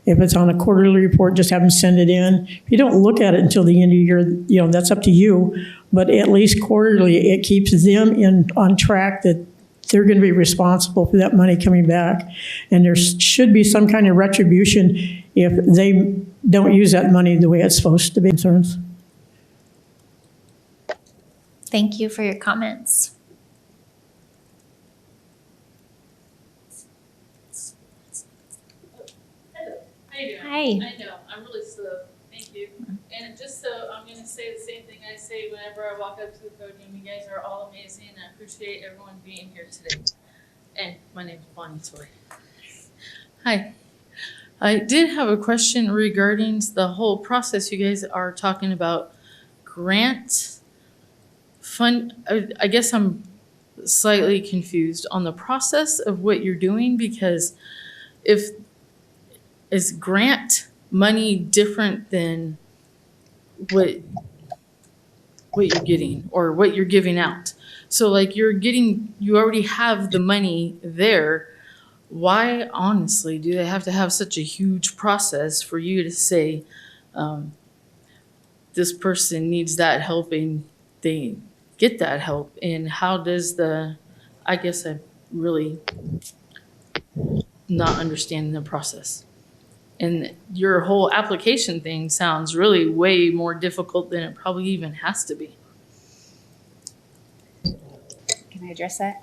S10: If it's on a quarterly report, just have them send it in. If you don't look at it until the end of the year, that's up to you. But at least quarterly, it keeps them on track that they're going to be responsible for that money coming back. And there should be some kind of retribution if they don't use that money the way it's supposed to be. Concerns.
S1: Thank you for your comments.
S11: How you doing?
S1: Hi.
S11: I know, I'm really slow. Thank you. And just so, I'm gonna say the same thing I say whenever I walk up to the podium. You guys are all amazing, and I appreciate everyone being here today. And my name is Bonnie Toy. Hi. I did have a question regarding the whole process. You guys are talking about grant fund. I guess I'm slightly confused on the process of what you're doing, because is grant money different than what you're getting or what you're giving out? So like you already have the money there. Why, honestly, do they have to have such a huge process for you to say, this person needs that help and they get that help? And how does I guess I'm really not understanding the process. And your whole application thing sounds really way more difficult than it probably even has to be.
S6: can I address that?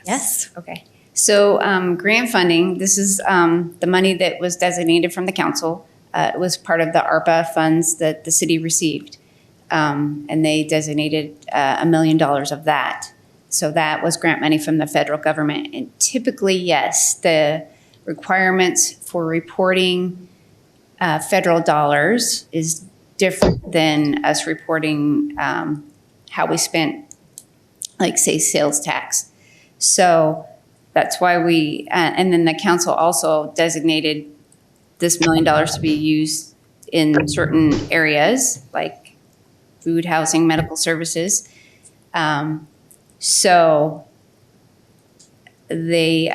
S1: Yes.
S6: Okay. So grant funding, this is the money that was designated from the council. It was part of the ARPA funds that the city received. And they designated $1 million of that. So that was grant money from the federal government. And typically, yes, the requirements for reporting federal dollars is different than us reporting how we spent, like, say, sales tax. So that's why and then the council also designated this $1 million to be used in certain areas, like food, housing, medical services. So they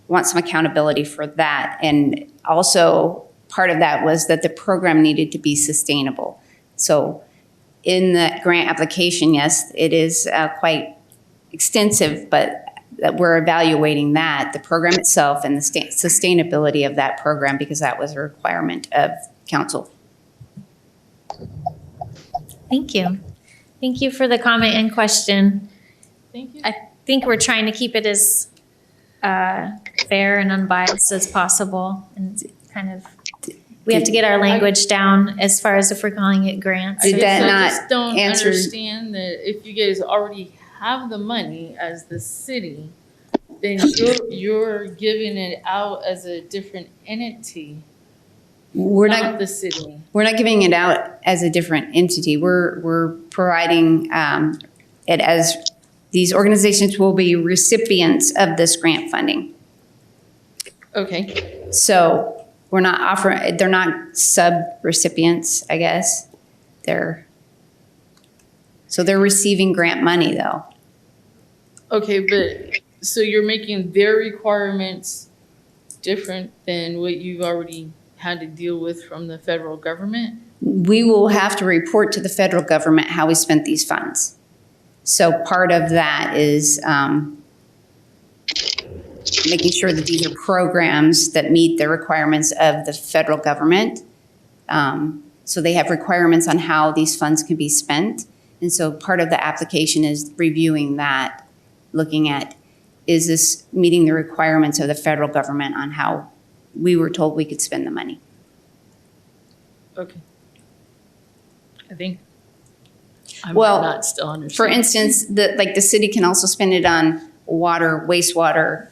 S6: want some accountability for that. And also part of that was that the program needed to be sustainable. So in the grant application, yes, it is quite extensive, but that we're evaluating that, the program itself and the sustainability of that program, because that was a requirement of council.
S1: Thank you. Thank you for the comment and question.
S11: Thank you.
S1: I think we're trying to keep it as fair and unbiased as possible, and kind of, we have to get our language down as far as if we're calling it grants.
S6: Did
S1: or-
S6: that
S11: I
S6: not
S11: just don't
S6: answer-
S11: understand that if you guys already have the money as the city, then you're giving it out as a different entity,
S6: We're
S11: not
S6: not
S11: the city.
S6: We're not giving it out as a different entity. We're providing it as, these organizations will be recipients of this grant funding.
S11: Okay.
S6: So we're not offering, they're not sub-recipients, I guess. They're receiving grant money though.
S11: Okay, but so you're making their requirements different than what you've already had to deal with from the federal government?
S6: We will have to report to the federal government how we spent these funds. So part of that is making sure that these are programs that meet the requirements of the federal government. So they have requirements on how these funds can be spent. And so part of the application is reviewing that, looking at, is this meeting the requirements of the federal government on how we were told we could spend the money?
S11: Okay. I think I
S6: Well,
S11: might not still understand.
S6: For instance, the city can also spend it on water, wastewater.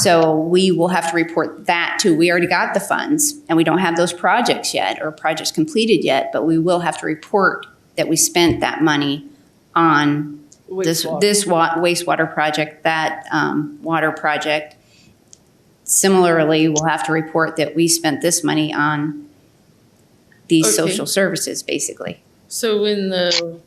S6: So we will have to report that too. We already got the funds and we don't have those projects yet or projects completed yet, but we will have to report that we spent that money on this wastewater project, that water project. Similarly, we'll have to report that we spent this money on these
S11: Okay.
S6: social services, basically.
S11: So when the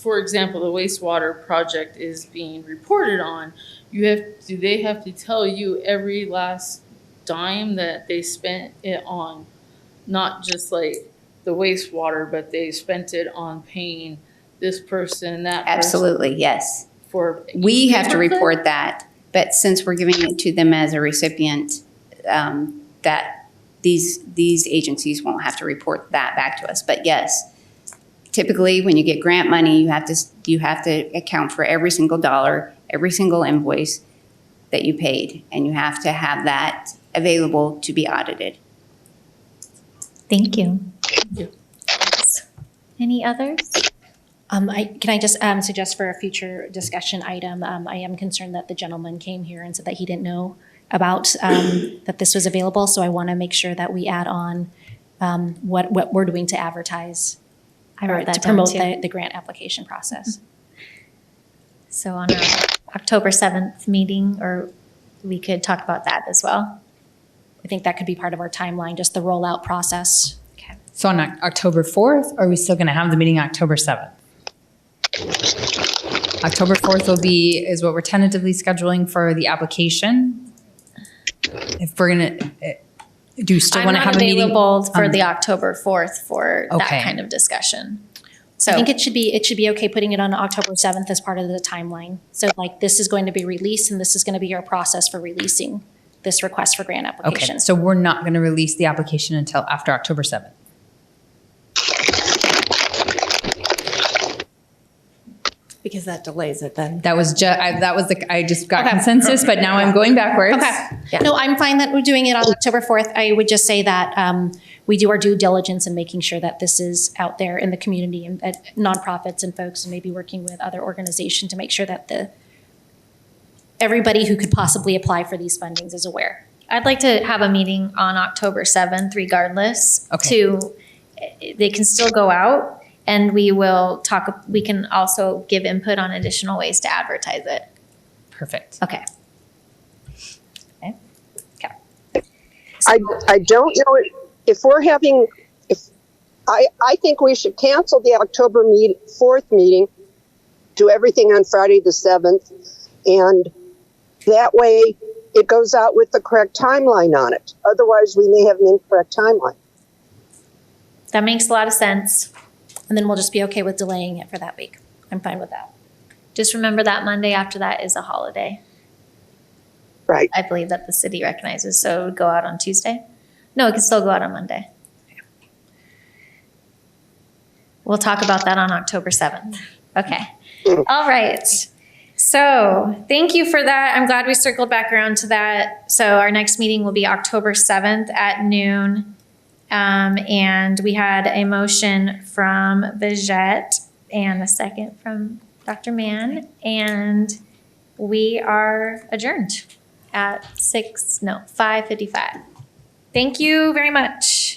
S11: for example, the wastewater project is being reported on, do they have to tell you every last dime that they spent it on? Not just like the wastewater, but they spent it on paying this person, that person?
S6: Absolutely, yes.
S11: For
S6: We have to
S11: paperclip?
S6: report that, but since we're giving it to them as a recipient, that these agencies won't have to report that back to us. But yes, typically when you get grant money, you have to account for every single dollar, every single invoice that you paid, and you have to have that available to be audited.
S1: Thank you.
S11: you.
S1: Any others?
S7: Can I just suggest for a future discussion item, I am concerned that the gentleman came here and said that he didn't know about that this was available, so I want to make sure that we add on what we're doing to advertise
S1: I
S7: or
S1: wrote that
S7: to
S1: down
S7: promote
S1: too.
S7: the grant application process.
S1: So on our October 7th meeting, or we could talk about that as well.
S7: I think that could be part of our timeline, just the rollout process.
S8: So on October 4th, or are we still going to have the meeting October 7th? October 4th is what we're tentatively scheduling for the application. If we're going to, do you still want to have a meeting?
S1: I'm not available for
S8: on-
S1: the October 4th for that
S8: Okay.
S1: kind of discussion.
S7: So I think it should be okay putting it on October 7th as part of the timeline. So like this is going to be released and this is going to be our process for releasing this request for grant
S8: Okay,
S7: application.
S8: so we're not going to release the application until after October 7th.
S4: Because that delays it then.
S8: That was I just got consensus, but now I'm going backwards.
S7: Okay. No, I'm fine that we're doing it on October 4th. I would just say that we do our due diligence in making sure that this is out there in the community and at nonprofits and folks, and maybe working with other organizations to make sure that everybody who could possibly apply for these fundings is aware.
S1: I'd like to have a meeting on October 7th regardless.
S8: Okay.
S1: They can still go out and we can also give input on additional ways to advertise it.
S8: Perfect.
S1: Okay.
S5: I don't know if we're having, I think we should cancel the October 4th meeting, do everything on Friday the 7th, and that way it goes out with the correct timeline on it. Otherwise, we may have an incorrect timeline.
S1: That makes a lot of sense.
S7: And then we'll just be okay with delaying it for that week. I'm fine with that.
S1: Just remember that Monday after that is a holiday.
S5: Right.
S1: I believe that the city recognizes, so it would go out on Tuesday? No, it can still go out on Monday. We'll talk about that on October 7th. Okay. All right. So thank you for that. I'm glad we circled back around to that. So our next meeting will be October 7th at noon. And we had a motion from Vijette and a second from Dr. Mann. And we are adjourned at 5:55. Thank you very much.